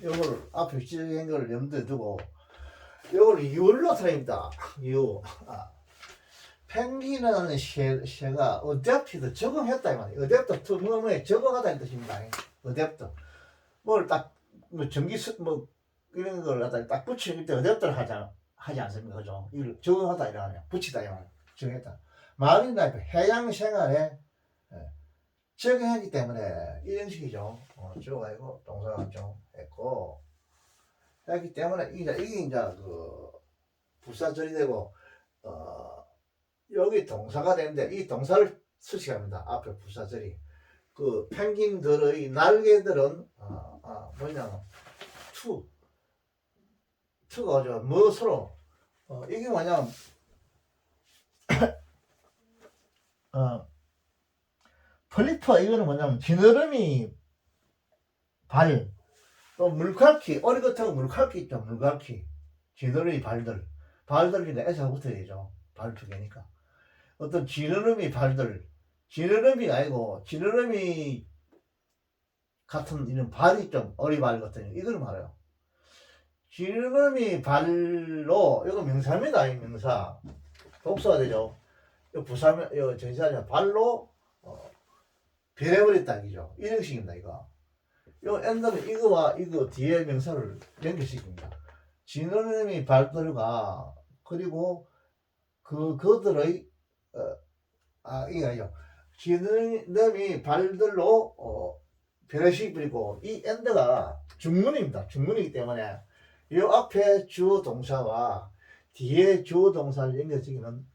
요걸 앞에 찍은 걸 염두에 두고 요걸 이유로 틀립니다. 이유. 펭귄은 새가 어댑티드 적응했다 이 말이에요. 어댑터 뭐에 적응하다는 뜻입니다. 어댑터 뭘 딱 뭐 전기 뭐 이런 걸 갖다 딱 붙일 때 어댑터를 하지 않습니까? 그죠? 이걸 적응하다 이러냐 붙이다 이 말이에요. 적응했다. 말이나 해양 생활에 적응했기 때문에 이런 식이죠. 주어가 아니고 동사가 좀 했고 했기 때문에 이게 이제 그 부사절이 되고 여기 동사가 되는데 이 동사를 수식합니다. 앞에 부사절이 그 펭귄들의 날개들은 뭐냐면 투가 오죠. 무엇으로 이게 뭐냐면 플리퍼 이거는 뭐냐면 지느러미 발 또 물갈퀴 어리것하고 물갈퀴 있죠. 물갈퀴 지느러미 발들이니까 S가 붙어야 되죠. 발 두 개니까 어떤 지느러미 발들 지느러미가 아니고 지느러미 같은 이런 발이 좀 어리발 같은 이걸 말해요. 지느러미 발로 이거 명사입니다. 이 명사 독서가 되죠. 이 부사면 이 전사냐 발로 변해버렸다 이죠. 이런 식입니다. 이거 요 엔더는 이거와 이거 뒤에 명사를 연결시킵니다. 지느러미 발들과 그리고 그들의 이게 아니죠. 지느러미 발들로 변화시키고 이 엔드가 중문입니다. 중문이기 때문에 이 앞에 주어 동사와 뒤에 주어 동사를 연결시키는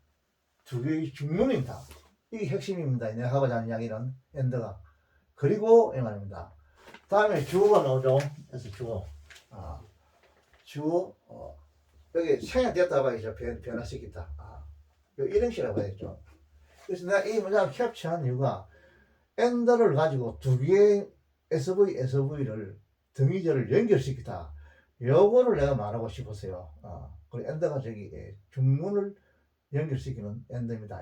두 개의 중문입니다. 이게 핵심입니다. 내가 하고자 하는 이야기는 엔드가. 그리고 이 말입니다. 다음에 주어가 나오죠. 그래서 주어 여기 생략되었다 봐야죠. 변화시키다. 이런 식이라고 해야죠. 그래서 내가 이 문장을 캡처한 이유가 엔더를 가지고 두 개의 SV를 등위절을 연결시키다. 요거를 내가 말하고 싶었어요. 그 엔더가 저기 중문을 연결시키는 엔더입니다.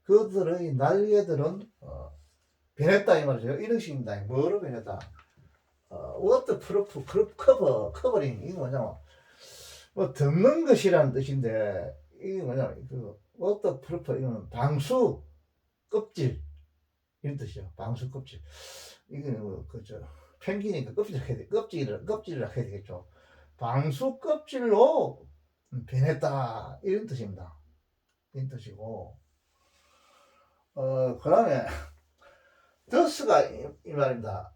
그들의 날개들은 변했다 이 말이죠. 이런 식입니다. 뭐로 변했다? 워터프루프 커버링 이게 뭐냐면 뭐 덮는 것이라는 뜻인데 이게 뭐냐면 그 워터프루프 이거는 방수 껍질 이런 뜻이죠. 방수 껍질 이게 뭐 그죠. 펭귄이니까 껍질이라 해야 되겠죠. 방수 껍질로 변했다 이런 뜻입니다. 이런 뜻이고 그 다음에 더스가 이 말입니다.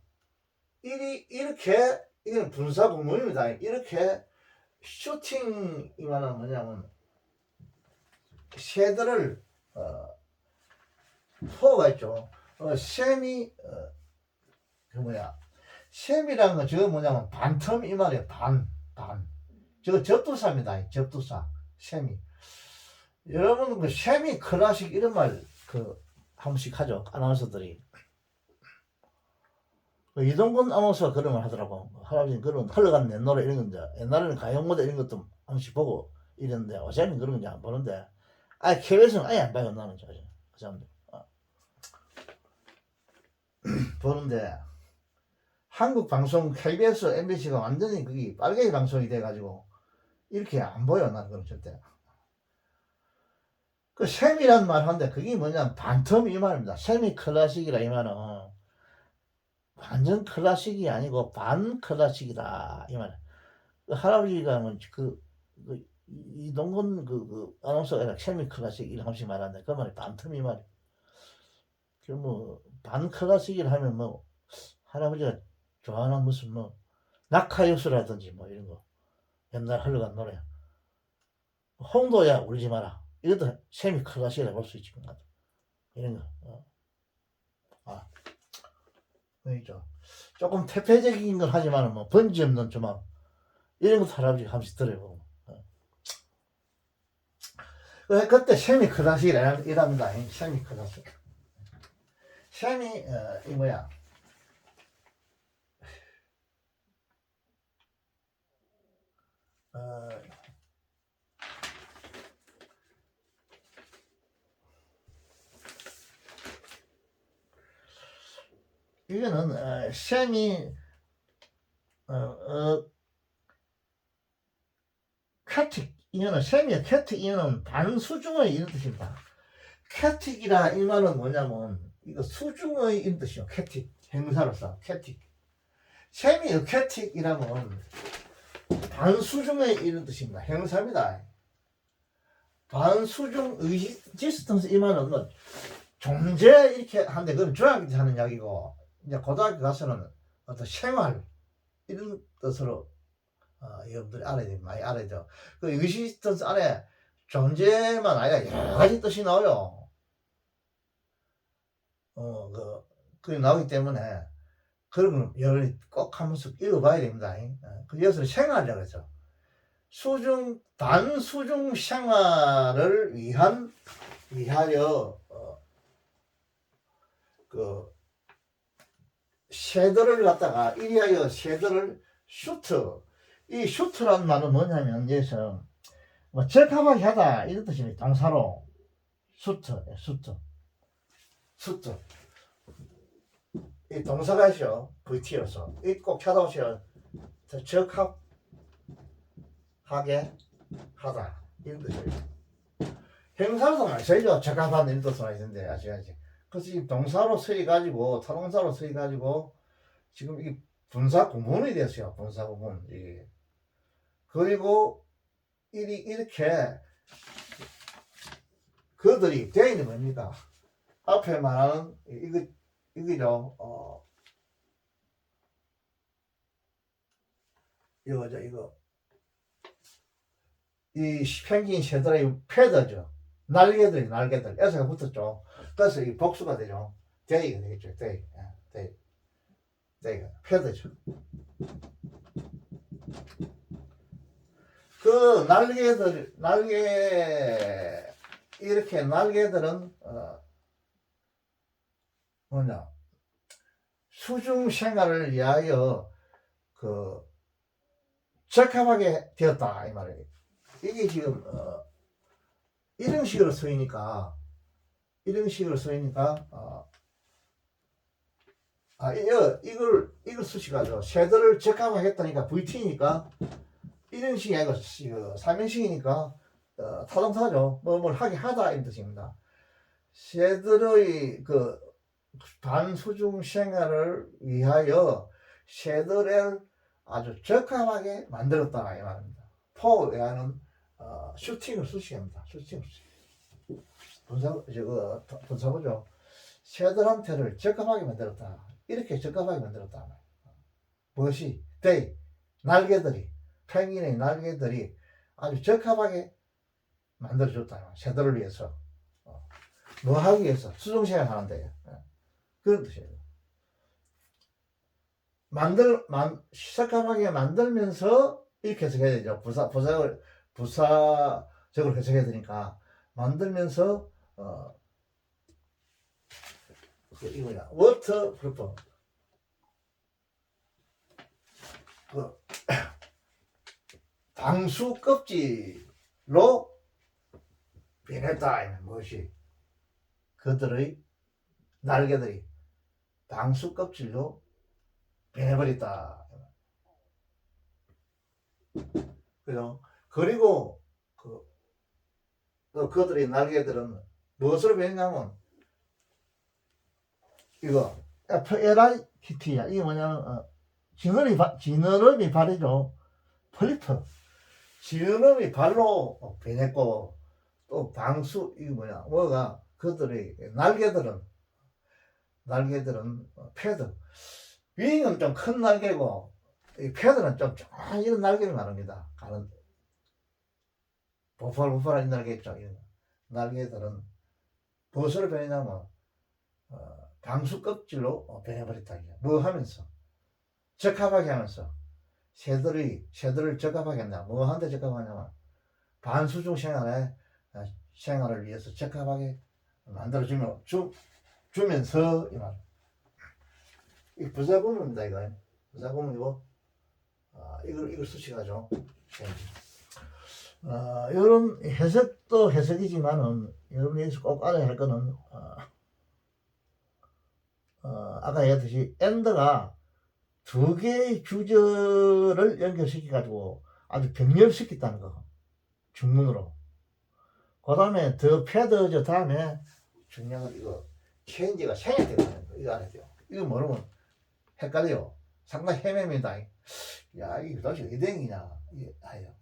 이렇게 이건 분사 구문입니다. 이렇게 슈팅 이 말은 뭐냐면 새들을 포가 있죠. 셈이 그 뭐야 셈이라는 건 저거 뭐냐면 반텀 이 말이에요. 반 저거 접두사입니다. 접두사 셈이. 여러분 그 셈이 클래식 이런 말 그 한 번씩 하죠. 아나운서들이. 이동건 아나운서가 그런 말 하더라고. 할아버지는 그런 흘러가는 내 노래 이런 건데 옛날에는 가요무대 이런 것도 한 번씩 보고 이랬는데 어제는 그런 건지 안 보는데 KBS는 아예 안 봐요. 나는 그 사람들 보는데 한국 방송 KBS, MBC가 완전히 그게 빨개 방송이 돼가지고 이렇게 안 보여. 나는 그럼 절대. 그 셈이란 말 하는데 그게 뭐냐면 반텀 이 말입니다. 세미 클래식이라 이 말은 완전 클래식이 아니고 반 클래식이다 이 말. 그 할아버지가 이동건 아나운서가 세미 클래식 이런 한씩 말하는데 그 말이 반텀 이 말. 그 뭐 반 클래식이라 하면 뭐 할아버지가 좋아하는 무슨 뭐 낙하유수라든지 뭐 이런 거 옛날 흘러간 노래 홍도야 울지 마라 이것도 세미 클래식이라 볼 수 있지 이런 거. 그렇죠. 조금 태폐적인 걸 하지만 뭐 번지 없는 좀 이런 것도 할아버지가 한 번씩 들어요. 그때 세미 클래식이랍니다. 세미 클래식. 세미 이 뭐야? 이거는 세미 캐틱 이거는 세미 캐틱 이거는 반수중의 이런 뜻입니다. 캐틱이라 이 말은 뭐냐면 이거 수중의 이런 뜻이요. 캐틱 행사로서 캐틱. 세미 캐틱이라면 반수중의 이런 뜻입니다. 행사입니다. 반수중 의지스턴스 이 말은 뭐 존재 이렇게 하는데 그건 중학교 때 하는 이야기고 이제 고등학교 가서는 어떤 생활 이런 뜻으로 여러분들이 알아야 돼. 많이 알아야 돼요. 그 의지스턴스 안에 존재만 아니라 여러 가지 뜻이 나와요. 그게 나오기 때문에 그런 건 여러분이 꼭 한 번씩 읽어봐야 됩니다. 그 여기서 생활이라고 했죠. 반수중 생활을 위하여 쉐더를 갖다가 이리하여 쉐더를 슈트. 이 슈트란 말은 뭐냐면 여기서 뭐 적합하게 하다 이런 뜻입니다. 동사로 슈트. 이 동사가 있어요. VT여서 이 꼭 찾아오셔야 적합하게 하다 이런 뜻이에요. 형사로도 마찬가지죠. 적합한 이런 뜻으로 있는데 아시겠지? 그래서 이 동사로 쓰여가지고 타동사로 쓰여가지고 지금 이게 분사 구문이 됐어요. 분사 구문. 이게. 그리고 이렇게 그들이 되어 있는 겁니까? 앞에 말하는 이거죠. 이거 이 펭귄 새들의 패더죠. 날개들 에서가 붙었죠. 그래서 이 복수가 되죠. 데이가 되겠죠. 데이가 패더죠. 그 이렇게 날개들은 뭐냐 수중 생활을 위하여 적합하게 되었다 이 말이에요. 이게 지금 이런 식으로 쓰이니까 이걸 쓰시가지고 새들을 적합하게 했다니까 VT니까 이런 식이 아니고 삼인식이니까 타동사죠. 뭘 하게 하다 이런 뜻입니다. 새들의 반수중 생활을 위하여 새들의 아주 적합하게 만들었다 이 말입니다. 포 외화는 슈팅을 수식합니다. 슈팅을 수식. 분사구죠. 새들한테를 적합하게 만들었다. 이렇게 적합하게 만들었다. 무엇이? 대 날개들이 펭귄의 날개들이 아주 적합하게 만들어줬다. 새들을 위해서 뭐 하기 위해서 수중생활 하는데 그런 뜻이에요. 적합하게 만들면서 이렇게 해석해야 되죠. 부사적으로 해석해야 되니까 만들면서 이거야 워터 프루프 그 당수 껍질로 변했다. 무엇이? 그들의 날개들이 당수 껍질로 변해버렸다. 그리고 그들의 날개들은 무엇으로 변했냐면 이거 FLIT야. 이게 뭐냐면 지느러미 발이죠. 폴리프. 지느러미 발로 변했고 또 방수 이게 뭐가 그들의 날개들은 패드. 윙은 좀 큰 날개고 이 패드는 좀 이런 날개를 말합니다. 보풀보풀한 날개 있죠. 날개들은 무엇으로 변했냐면 방수 껍질로 변해버렸다. 뭐 하면서 적합하게 하면서 새들을 적합하게 한다. 뭐 한데 적합하냐면 반수중 생활을 위해서 적합하게 만들어주면서 이 말. 이 부사구문입니다. 이거 부사구문이고 이걸 수식하죠. 이런 해석도 해석이지만은 여러분이 꼭 알아야 할 거는 아까 얘기했듯이 엔드가 두 개의 주절을 연결시켜 가지고 아주 병렬시켰다는 거 중문으로. 그 다음에 더 패드 다음에 중요한 건 이거 체인지가 생략되거든요. 이거 알아야 돼요. 이거 모르면 헷갈려요. 상당히 헤맵니다. 야, 이게 도대체 어디댕이냐. 이게 아예요.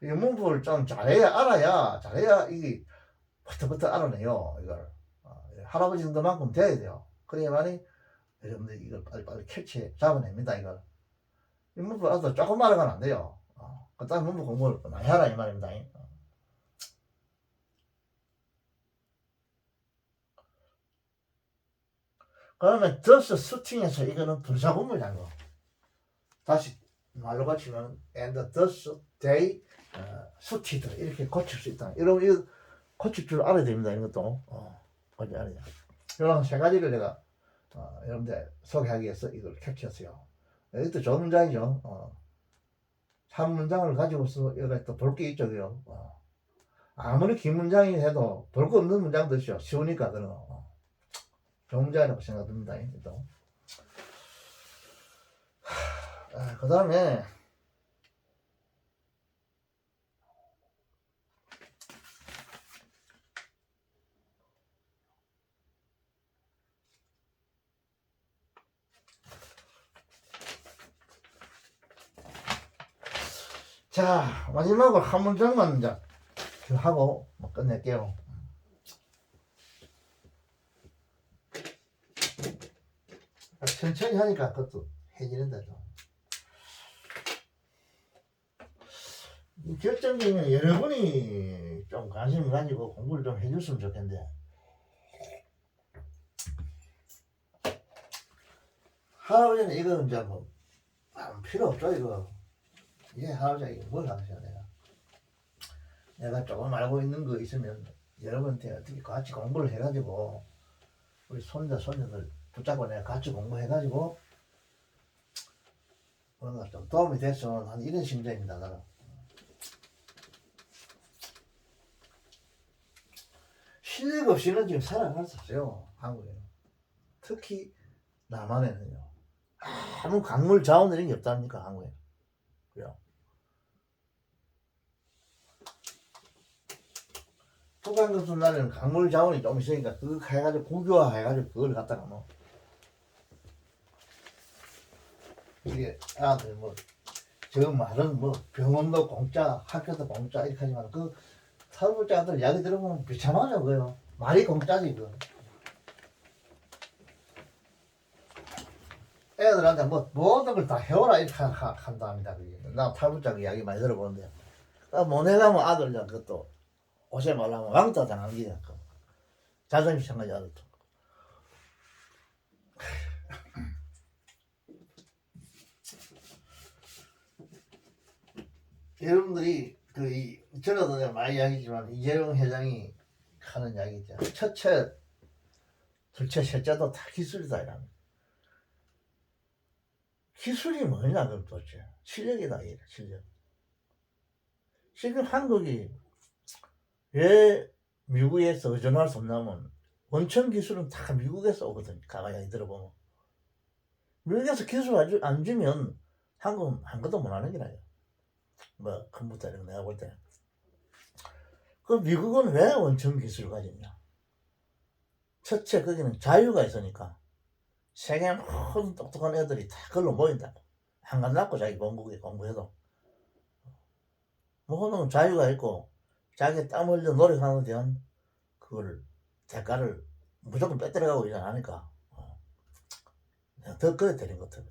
이 문법을 좀 잘해야 이게 부터 알아내요. 이걸 할아버지 정도만큼 돼야 돼요. 그래야만이 여러분들 이걸 빨리 캐치 잡아냅니다. 이걸 이 문법 알아도 조금 알아가면 안 돼요. 그 다음 문법 공부를 많이 하라 이 말입니다. 그러면 더스 수팅에서 이거는 분사구문이라는 거. 다시 말로 고치면 and thus they 수티드 이렇게 고칠 수 있다. 이런 이거 고칠 줄 알아야 됩니다. 이런 것도 어디 알아야. 이런 세 가지를 내가 여러분들 소개하기 위해서 이걸 캡처했어요. 이것도 좋은 문장이죠. 한 문장을 가지고서 여기가 또 볼 게 있죠. 아무리 긴 문장이 해도 볼 거 없는 문장도 있죠. 쉬우니까 그런 거. 좋은 문장이라고 생각됩니다. 또. 그 다음에 자 마지막으로 한 문장만 이제 하고 끝낼게요. 천천히 하니까 그것도 해지는다. 결정적인 여러분이 좀 관심을 가지고 공부를 좀 해줬으면 좋겠는데 할아버지는 이거 이제 뭐 필요 없죠. 이거 할아버지가 이거 뭘 하겠어요. 내가 조금 알고 있는 거 있으면 여러분한테 어떻게 같이 공부를 해가지고 우리 손자들 붙잡고 내가 같이 공부해가지고 뭔가 좀 도움이 됐으면 하는 이런 심정입니다. 나는. 실력 없이는 지금 살아갈 수 없어요. 한국에. 특히 남한에는요. 아무 강물 자원 이런 게 없답니까 한국에. 그래요. 북한 같은 나라는 강물 자원이 좀 있으니까 그거 해가지고 국유화 해가지고 그걸 갖다가 뭐 이게 아들 저 말은 병원도 공짜, 학교도 공짜 이렇게 하지만 그 탈북자들 이야기 들어보면 비참하죠 그요. 말이 공짜지 그. 애들한테 모든 걸 다 해오라 이렇게 한답니다. 그게. 나 탈북자 이야기 많이 들어보는데. 모내 가면 아들 그것도 오세 말라면 왕따 당한 게 자존심 상하지 아들도. 여러분들이 전에도 내가 많이 이야기했지만 이재용 회장이 하는 이야기 있죠. 첫째, 둘째, 셋째도 다 기술이다 이랍니다. 기술이 뭐냐 그럼 도대체 실력이다 이래 실력. 지금 한국이 왜 미국에서 의존할 수 없냐면 원천 기술은 다 미국에서 오거든. 가만히 들어보면 미국에서 기술 안 주면 한국은 아무것도 못하는 게라요. 컴퓨터 이런 거 내가 볼 때. 그 미국은 왜 원천 기술을 가졌냐? 첫째 거기는 자유가 있으니까 세계 모든 똑똑한 애들이 다 그걸로 모인다고. 한간 낳고 자기 공부해도 모든 자유가 있고 자기 땀 흘려 노력하는 데 대한 그걸 대가를 무조건 빼뜨려가고 이런 하니까 더 그래 되는 것 같아.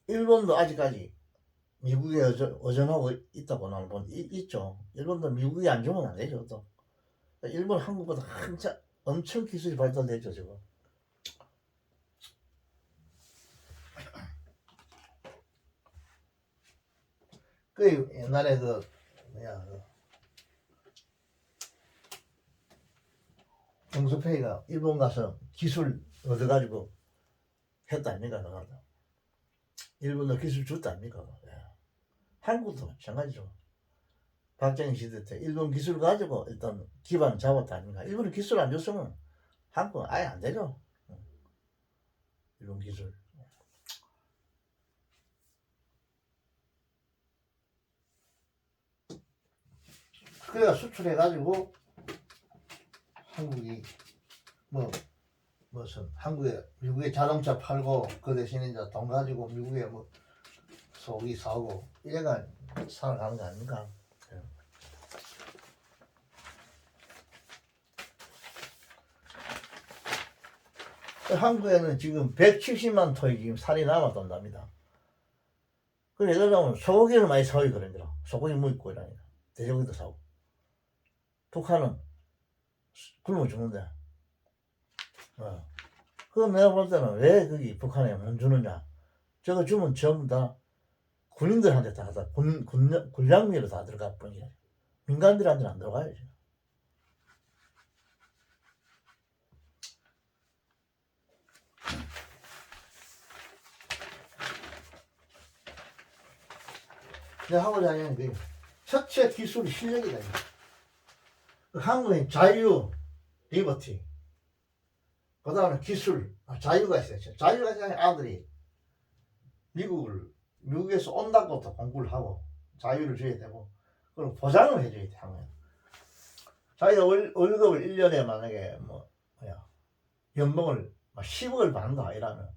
일본도 아직까지 미국에 의존하고 있다고 나는 있죠. 일본도 미국이 안 주면 안 되죠. 또 일본 한국보다 한참 엄청 기술이 발달되죠 지금. 그 옛날에 정수페이가 일본 가서 기술 얻어가지고 했다 아닙니까? 나가서 일본도 기술 줬다 아닙니까? 예. 한국도 마찬가지죠. 박정희 시대 때 일본 기술 가지고 일단 기반 잡았다 아닙니까? 일본이 기술 안 줬으면 한국은 아예 안 되죠. 일본 기술. 그래가 수출해가지고 한국이 무슨 미국에 자동차 팔고 그 대신에 이제 돈 가지고 미국에 소고기 사오고 이래가 살아가는 거 아닙니까? 한국에는 지금 170만 토이 지금 살이 남아돈답니다. 그래 예를 들면 소고기를 많이 사오기 그런 거라. 소고기 먹고 이러니까 돼지고기도 사고. 북한은 굶어 죽는데. 그거 내가 볼 때는 왜 거기 북한에 못 주느냐. 저거 주면 전부 다 군인들한테 다 군량미로 다 들어갈 뿐이야. 민간들한테는 안 들어가요. 내가 하고자 하는 게 첫째 기술 실력이다. 한국의 자유, 리버티. 그 다음에 기술, 자유가 있어요. 자유가 있어야 아들이 미국에서 온다고 또 공부를 하고 자유를 줘야 되고 그걸 보장을 해줘야 돼. 한국에. 자기가 월급을 1년에 만약에 연봉을 10억을 받는다 이러면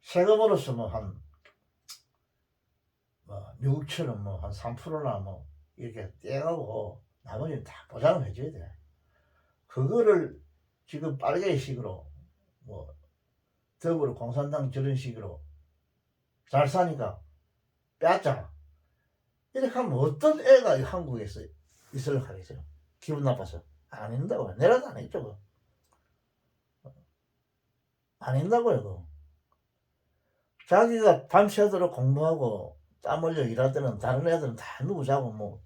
세금으로서 미국처럼 한 3%나 이렇게 떼가고 나머지는 다 보장을 해줘야 돼. 그거를 지금 빨개식으로 더불어 공산당 저런 식으로 잘 사니까 빼앗잖아. 이렇게 하면 어떤 애가 한국에서 있으려고 하겠어요? 기분 나빠서. 안 한다고요. 내라도 안 했죠. 안 한다고요. 그거. 자기가 밤새도록 공부하고 땀 흘려 일할 때는 다른 애들은 다 누구 자고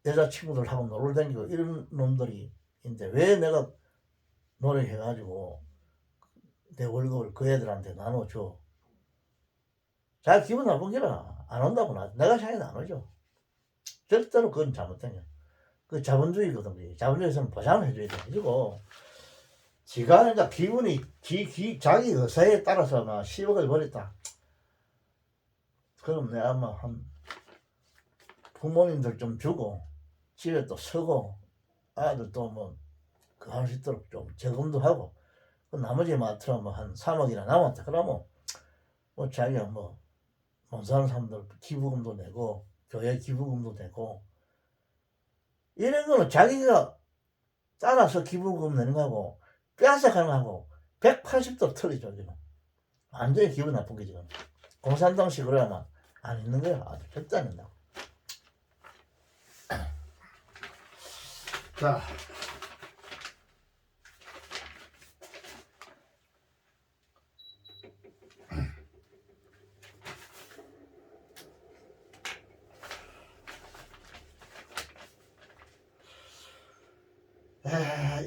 여자친구들하고 놀러 다니고 이런 놈들이 있는데 왜 내가 노력해가지고 내 월급을 그 애들한테 나눠줘. 자기 기분 나쁜 게라 안 온다고 내가 생각해도 안 오죠. 절대로 그건 잘못된 거야. 그 자본주의거든. 자본주의에서는 보장을 해줘야 돼. 그리고 지가 이제 기분이 자기 의사에 따라서 10억을 버렸다. 그럼 내가 한 부모님들 좀 주고 집에 또 서고 아들 또 할 수 있도록 좀 저금도 하고 그 나머지 마트는 뭐한 3억이나 남았다. 그러면 뭐 자기가 뭐 못 사는 사람들 기부금도 내고 교회 기부금도 내고 이런 거는 자기가 따라서 기부금 내는 거하고 빼앗아가는 거하고 180도 틀리죠 지금. 완전히 기분 나쁜 게 지금. 공산당식으로 하면 안 있는 거야. 아주 절대 안 된다고. 자,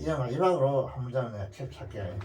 이제 마지막으로 한 문장을 내가 캡처할게.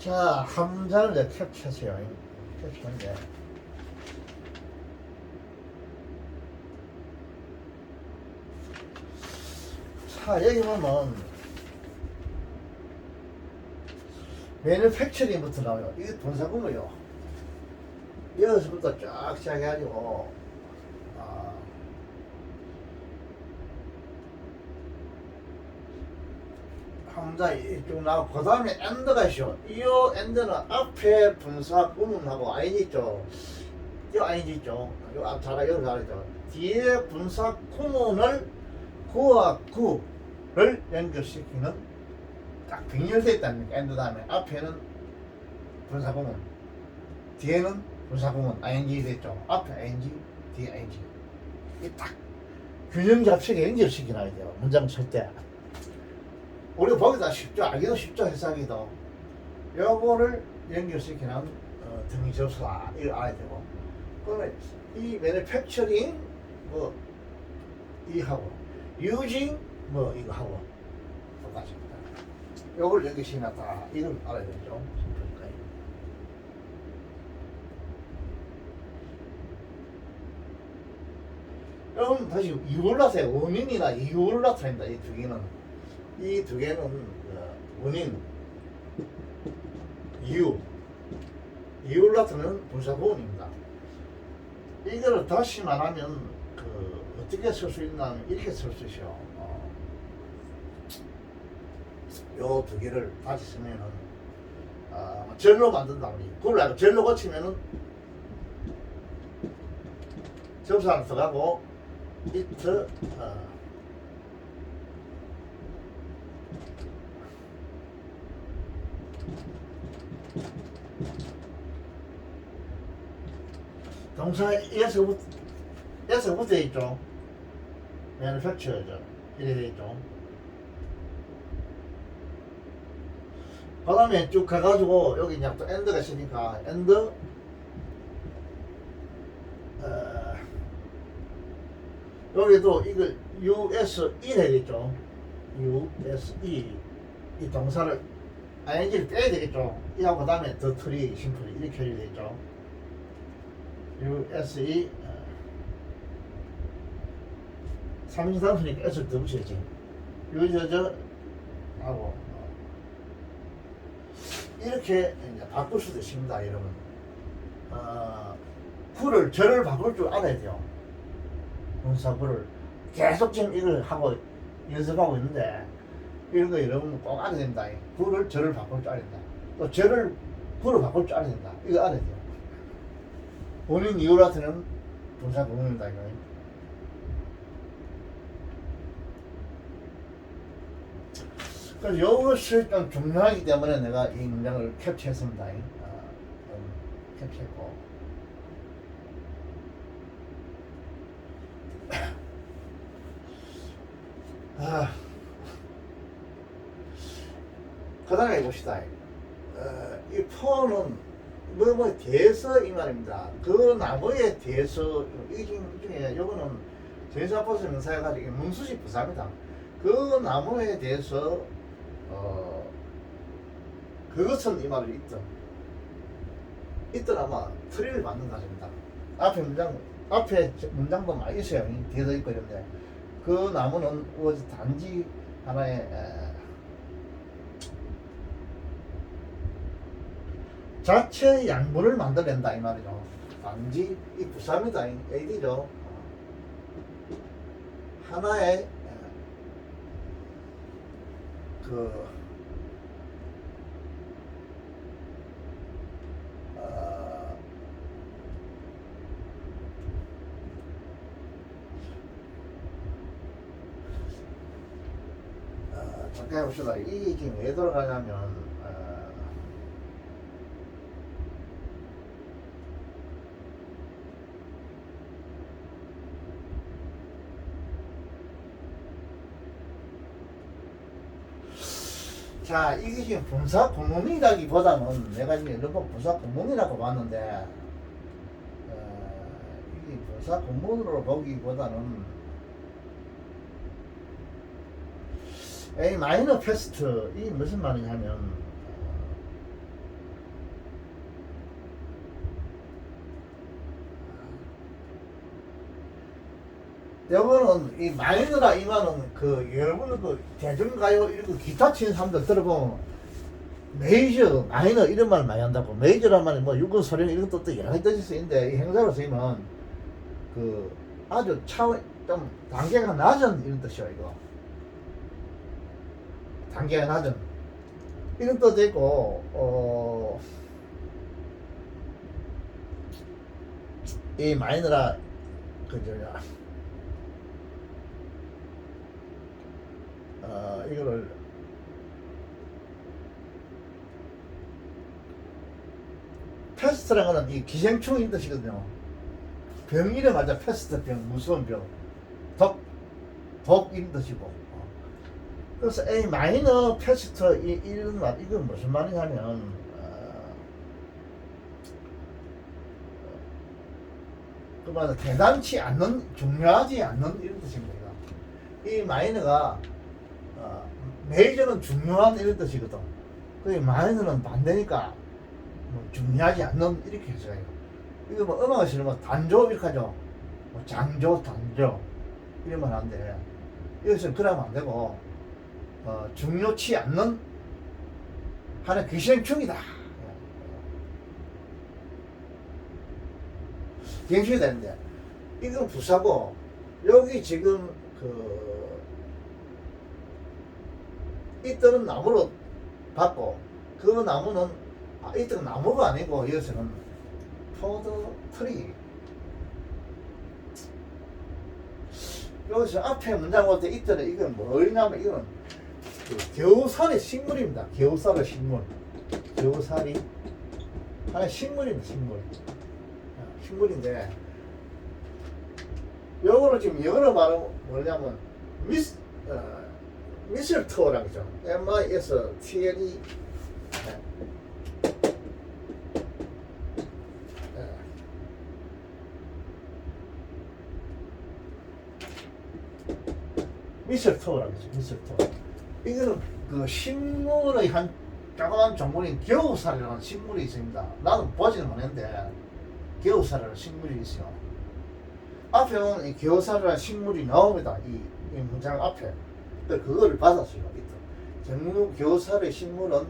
자, 함자를 이제 캡처했어요. 캡처인데. 자, 여기 보면 매니팩처링부터 나와요. 이게 분사구문이요. 여기서부터 쫙 시작해가지고 함자 이쪽 나오고 그 다음에 엔드가 있어. 이 엔드는 앞에 분사 구문하고 ing 있죠. 이 ing 있죠. 요 앞 자라 여기 자라죠. 뒤에 분사 구문을 구와 구를 연결시키는 딱 병렬되어 있다는 엔드 다음에 앞에는 분사 구문, 뒤에는 분사 구문 ing 됐죠. 앞에 ing, 뒤에 ing. 이 딱 균형 잡식에 연결시켜놔야 돼요. 문장 칠 때. 우리가 보기도 쉽죠. 알기도 쉽죠. 해석이도. 요거를 연결시키는 등접사 이걸 알아야 되고. 그러면 이 매니팩처링 뭐 이하고 유징 뭐 이거 하고 똑같습니다. 요걸 연결시켜놨다. 이걸 알아야 되죠. 그럼 다시 이유를 나타내. 원인이나 이유를 나타낸다. 이 두 개는. 이 두 개는 원인, 이유를 나타내는 분사구문입니다. 이거를 다시 말하면 어떻게 쓸 수 있나 하면 이렇게 쓸 수 있어요. 요 두 개를 다시 쓰면은 절로 만든다. 우리 그걸 절로 고치면은 접사를 들어가고 it 동사 에서부터 있죠. manufacture죠. 이렇게 돼 있죠. 그 다음에 쭉 가가지고 여기 이제 또 end가 있으니까 end 여기도 이걸 USE 되겠죠. USE 이 동사를 ing를 빼야 되겠죠. 이하고 그 다음에 the tree, 심플이 이렇게 해야 되겠죠. USE 3인칭 단수니까 S를 더 붙여야지. 유저저 하고 이렇게 이제 바꿀 수도 있습니다, 여러분. 구를 절을 바꿀 줄 알아야 돼요. 분사구를 계속 지금 이걸 하고 연습하고 있는데 이런 거 여러분 꼭 알아야 된다. 구를 절을 바꿀 줄 알아야 된다. 또 절을 구를 바꿀 줄 알아야 된다. 이거 알아야 돼요. 본인 이유라서는 분사구문입니다, 이거. 그래서 이것이 좀 중요하기 때문에 내가 이 문장을 캡처했습니다. 캡처했고. 그 다음에 봅시다. 이 포는 뭐에 대해서 이 말입니다. 그 나무에 대해서 이 중에 요거는 전사포스 명사에 가지고 문수식 부사입니다. 그 나무에 대해서 그것은 이 말을 있던 아마 트리를 만든 가지입니다. 앞에 문장도 많이 있어요. 뒤에도 있고 이런데 그 나무는 단지 하나의 자체 양분을 만들어낸다 이 말이죠. 단지 이 부사입니다. AD죠. 하나의 잠깐 해봅시다. 이게 지금 왜 들어가냐면 자, 이게 지금 분사 구문이라기보다는 내가 지금 여러 번 분사 구문이라고 봤는데 이게 분사 구문으로 보기보다는 A 마이너 패스트 이 무슨 말이냐면 요거는 이 마이너라 이만은 그 여러분 그 대중가요 이런 거 기타 치는 사람들 들어보면 메이저 마이너 이런 말 많이 한다고. 메이저란 말이 뭐 육군 소련 이런 것도 여러 가지 뜻이 있는데 이 행사로 쓰이면 그 아주 차원 좀 단계가 낮은 이런 뜻이야 이거. 단계가 낮은 이런 뜻도 있고 이 마이너라 그 저냐 이거를 패스트라는 거는 이 기생충인 뜻이거든요. 병 이름 맞아. 패스트 병, 무서운 병, 독 이런 뜻이고. 그래서 A 마이너 패스트 이런 말 이건 무슨 말이냐면 그 말은 대단치 않는, 중요하지 않는 이런 뜻입니다. 이 마이너가 메이저는 중요한 이런 뜻이거든. 그 마이너는 반대니까 뭐 중요하지 않는 이렇게 해석해요. 이거 뭐 음악을 실으면 단조 이렇게 하죠. 뭐 장조, 단조 이러면 안 돼. 이것은 그러면 안 되고 중요치 않는 하나의 기생충이다. 기생충이 되는데 이건 부사고 여기 지금 이때는 나무로 받고 그 나무는 이때는 나무가 아니고 이것은 포드 트리. 여기서 앞에 문장 볼 때 이때는 이건 뭐냐면 이건 겨우살이 식물입니다. 겨우살의 식물. 겨우살이 하나의 식물입니다. 식물인데 요거를 지금 영어로 말하면 뭐냐면 미슬토라고 하죠. MISTLE. 미슬토라고 하죠. 미슬토. 이거는 그 식물의 한 조그만 종물인 겨우살이라는 식물이 있습니다. 나도 보지는 못했는데 겨우살이라는 식물이 있어요. 앞에 보면 이 겨우살이라는 식물이 나옵니다. 이 문장 앞에. 그거를 받았어요. 겨우살의 식물은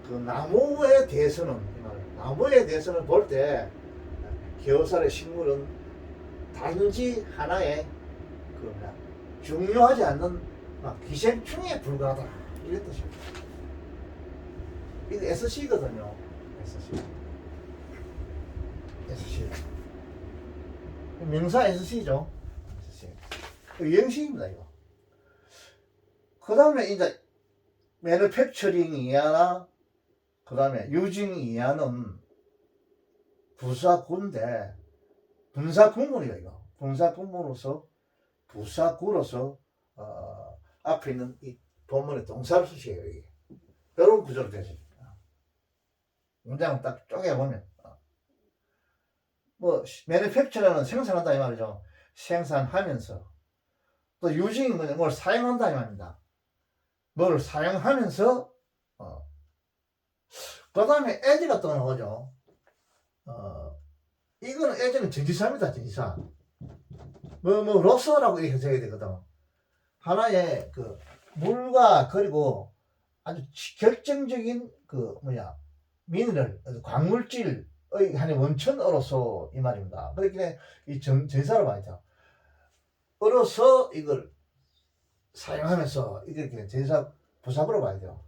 그 나무에 대해서는 볼 때 겨우살의 식물은 단지 하나의 중요하지 않는 기생충에 불과하다 이런 뜻입니다. 이게 SC거든요. SC 명사 SC죠. SC 영식입니다 이거. 그 다음에 이제 매니팩처링 이하나 그 다음에 유징 이하는 부사구인데 분사구문이에요 이거. 분사구문으로서 부사구로서 앞에 있는 이 본문의 동사를 쓰시에요. 이게. 이런 구조로 되죠. 문장을 딱 쪼개보면 뭐 매니팩처러는 생산한다 이 말이죠. 생산하면서. 또 유징은 뭐냐, 뭘 사용한다 이 말입니다. 뭘 사용하면서 그 다음에 as가 또 나오죠. 이거는 as는 전지사입니다. 전지사. 로서라고 이렇게 해석해야 되거든. 하나의 그 물과 그리고 아주 결정적인 미네랄, 광물질의 하나의 원천으로서 이 말입니다. 그렇게 이 전사로 봐야죠. 으로서 이걸 사용하면서 이렇게 전사 부사부로 봐야죠.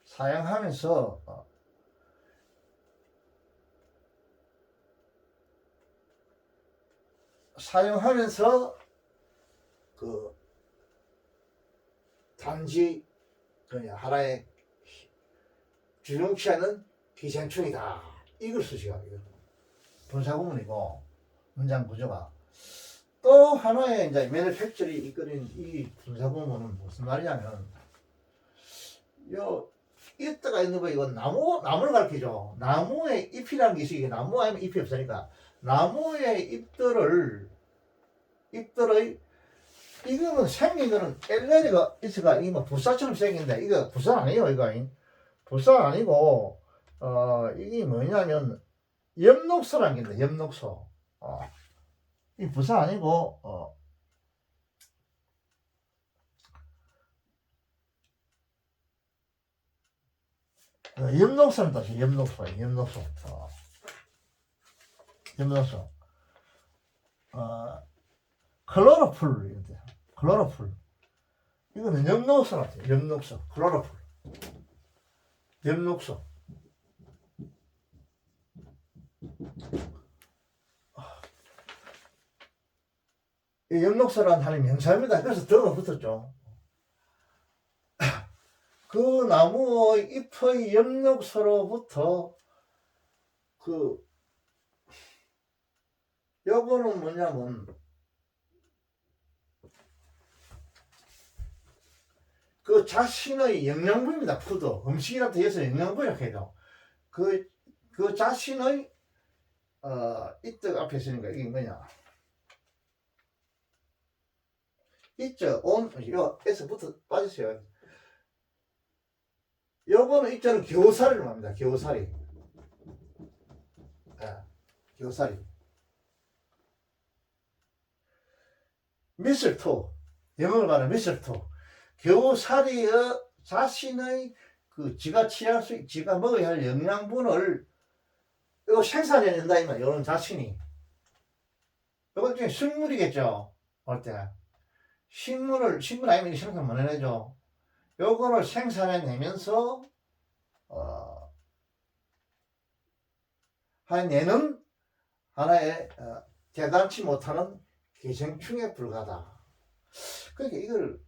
사용하면서 단지 하나의 주용치 않은 기생충이다. 이걸 쓰시오. 분사구문이고 문장 구조가. 또 하나의 이제 매니팩처리 이끌인 이 분사구문은 무슨 말이냐면 이때가 있는 거 이건 나무를 가리키죠. 나무의 잎이라는 게 있어요. 나무 아니면 잎이 없으니까 나무의 잎들의 이거는 생긴 거는 엘레리가 있어가 이거 불사처럼 생긴데 이거 불사 아니에요. 이거 불사 아니고 이게 뭐냐면 엽록소라는 게 있는데 엽록소. 이 부사 아니고 엽록소는 뜻이 엽록소, 엽록소. 엽록소. 클로로풀 이런데. 클로로풀. 이거는 엽록소 같아요. 엽록소. 클로로풀. 엽록소. 이 엽록소라는 단어이 명사입니다. 그래서 덕은 붙었죠. 그 나무의 잎의 엽록소로부터 요거는 뭐냐면 그 자신의 영양분입니다. 푸드. 음식이라 되어서 영양분이라고 해요. 그 자신의 이뜻 앞에 쓰니까 이게 뭐냐. 있죠. 에서부터 빠졌어요. 요거는 있잖아요. 겨우살이를 말합니다. 겨우살이. 겨우살이. 미슬토. 영어로 말하면 미슬토. 겨우살이의 자신의 지가 지가 먹어야 할 영양분을 이거 생산해낸다, 이만. 요런 자신이. 이건 중에 식물이겠죠. 볼 때. 식물 아니면 생산 못 해내죠. 요거를 생산해내면서, 내는 하나의, 대단치 못하는 기생충에 불과하다. 그러니까 이걸,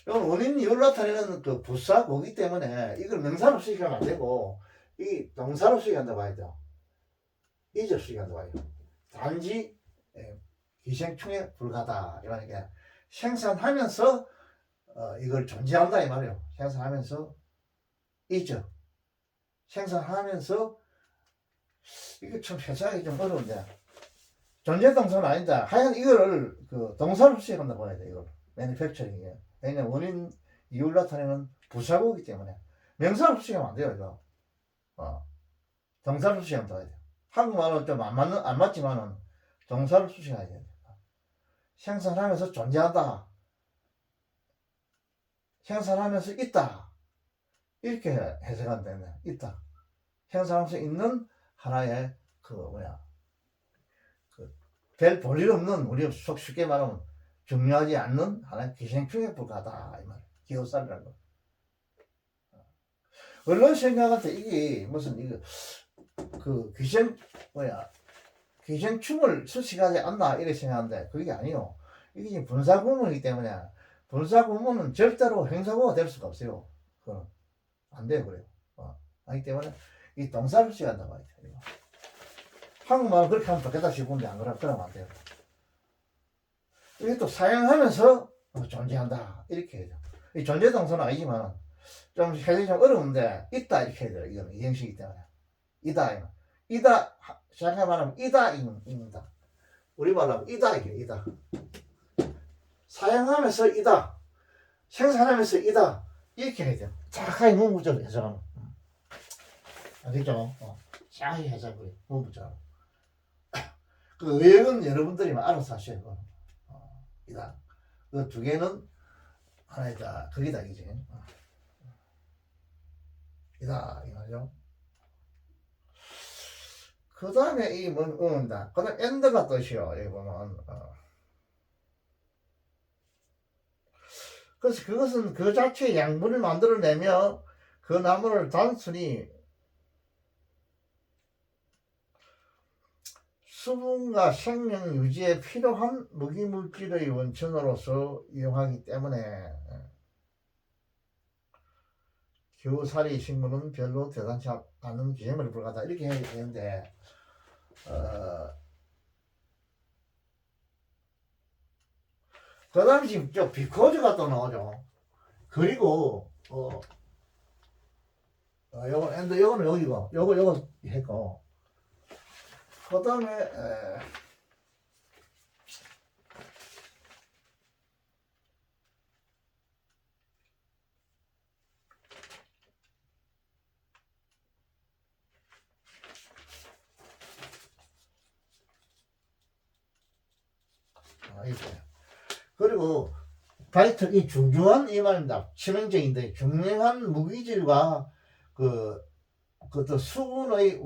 이건 원인 이유를 나타내는 그 부사고기 때문에 이걸 명사로 쓰기하면 안 되고, 이 동사로 쓰기한다고 봐야 돼요. 이절 쓰기한다고 봐야 돼요. 단지 기생충에 불과하다. 이 말이야. 생산하면서 이걸 존재한다 이 말이에요. 생산하면서 이절. 생산하면서 이게 참 해석하기 좀 어려운데 존재 동사는 아니다. 하여간 이거를 그 동사로 쓰기한다고 봐야 돼. 이걸 매니팩처링이에요. 왜냐면 원인 이유를 나타내는 부사고기 때문에 명사로 쓰기하면 안 돼요. 이거. 동사로 쓰기하면 돼야 돼요. 한국말은 좀 안 맞지만은 동사로 쓰셔야 돼요. 생산하면서 존재한다. 생산하면서 있다. 이렇게 해석한다면 있다. 생산하면서 있는 하나의 별 볼일 없는 우리 쉽게 말하면 중요하지 않는 하나의 기생충에 불과하다. 이 말. 기호살이라는 거. 언론 생각할 때 이게 무슨 기생충을 수식하지 않나 이렇게 생각하는데 그게 아니요. 이게 지금 분사구문이기 때문에 분사구문은 절대로 행사구가 될 수가 없어요. 그건 안 돼요. 그래요. 하기 때문에 이 동사를 수식한다고 하죠. 한국말은 그렇게 하면 좋겠다 싶은데 안 그러면 안 돼요. 이게 또 사용하면서 존재한다 이렇게 해야 돼요. 이 존재 동사는 아니지만 좀 해석이 좀 어려운데 있다 이렇게 해야 돼요. 이거는 이 형식이기 때문에 이다 생각해 말하면 이다 입니다. 우리 말로 하면 이다 이게 이다. 사용하면서 이다. 생산하면서 이다. 이렇게 해야 돼요. 정확하게 문구적으로 해석하면. 알겠죠? 정확히 해석을 문구적으로. 그 의역은 여러분들이 알아서 하셔야 돼요. 이다. 그 두 개는 하나이다. 그게다 이제. 이다 이거죠. 그 다음에 이 응다. 그 다음 엔드가 뜻이요. 여기 보면 그래서 그것은 그 자체의 양분을 만들어내며 그 나무를 단순히 수분과 생명 유지에 필요한 무기물질의 원천으로서 이용하기 때문에 겨우살이 식물은 별로 대단치 않은 기생물에 불과하다 이렇게 해야 되는데 그 다음에 지금 저 비코즈가 또 나오죠. 그리고 요거는 여기고 요거 했고 그 다음에 이렇게. 그리고 타이틀 이 중요한 이 말입니다. 치명적인데 중요한 무기질과 그 수분의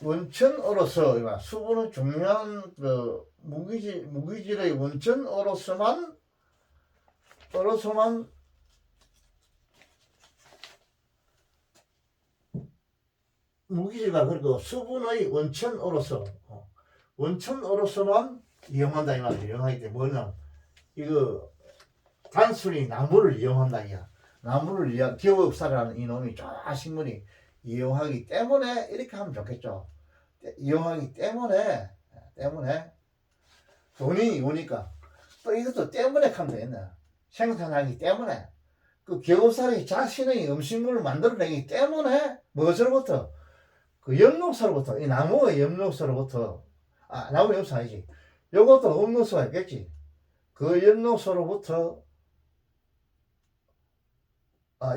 원천으로서 수분은 중요한 그 무기질의 원천으로서만 무기질과 그리고 수분의 원천으로서만 이용한다 이 말이에요. 이용하기 때문에 뭐냐 이거 단순히 나무를 이용한다 이야. 나무를 이용 기업사라는 이놈이 저 식물이 이용하기 때문에 이렇게 하면 좋겠죠. 이용하기 때문에 돈이 오니까 또 이것도 때문에 하면 되겠네. 생산하기 때문에 그 기업사람이 자신의 음식물을 만들어내기 때문에 무엇으로부터 그 엽록소로부터 이 나무의 엽록소로부터 나무 엽록소 아니지. 요것도 음록소가 있겠지. 그 엽록소로부터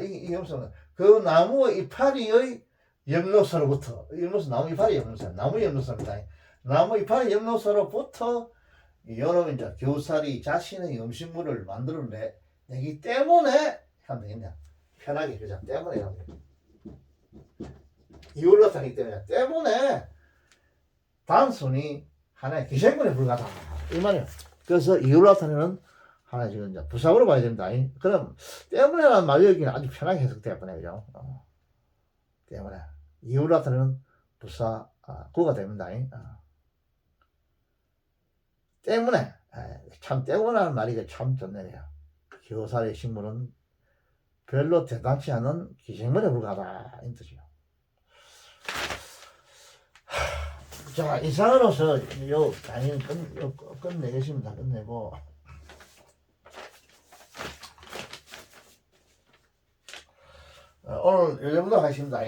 이 엽록소는 그 나무의 이파리의 엽록소로부터 엽록소 나무 이파리 엽록소 나무 엽록소입니다. 나무 이파리 엽록소로부터 이놈은 이제 교살이 자신의 음식물을 만들어내기 때문에 하면 되겠냐. 편하게 그죠. 때문에 하면 되겠냐. 이율로 타기 때문에 단순히 하나의 기생물에 불과하다 이 말이에요. 그래서 이율로 타는 하나 지금 이제 부사으로 봐야 된다. 그럼 때문에라는 말 여기는 아주 편하게 해석될 뻔해 그죠. 때문에 이율로 타는 부사 구가 됩니다. 때문에 참 때문에라는 말이 참 좋네요. 교살의 식물은 별로 대단치 않은 기생물에 불과하다 이 뜻이요. 자, 이상으로서 요 강의는 끝내겠습니다. 끝내고 오늘 요 정도 하겠습니다.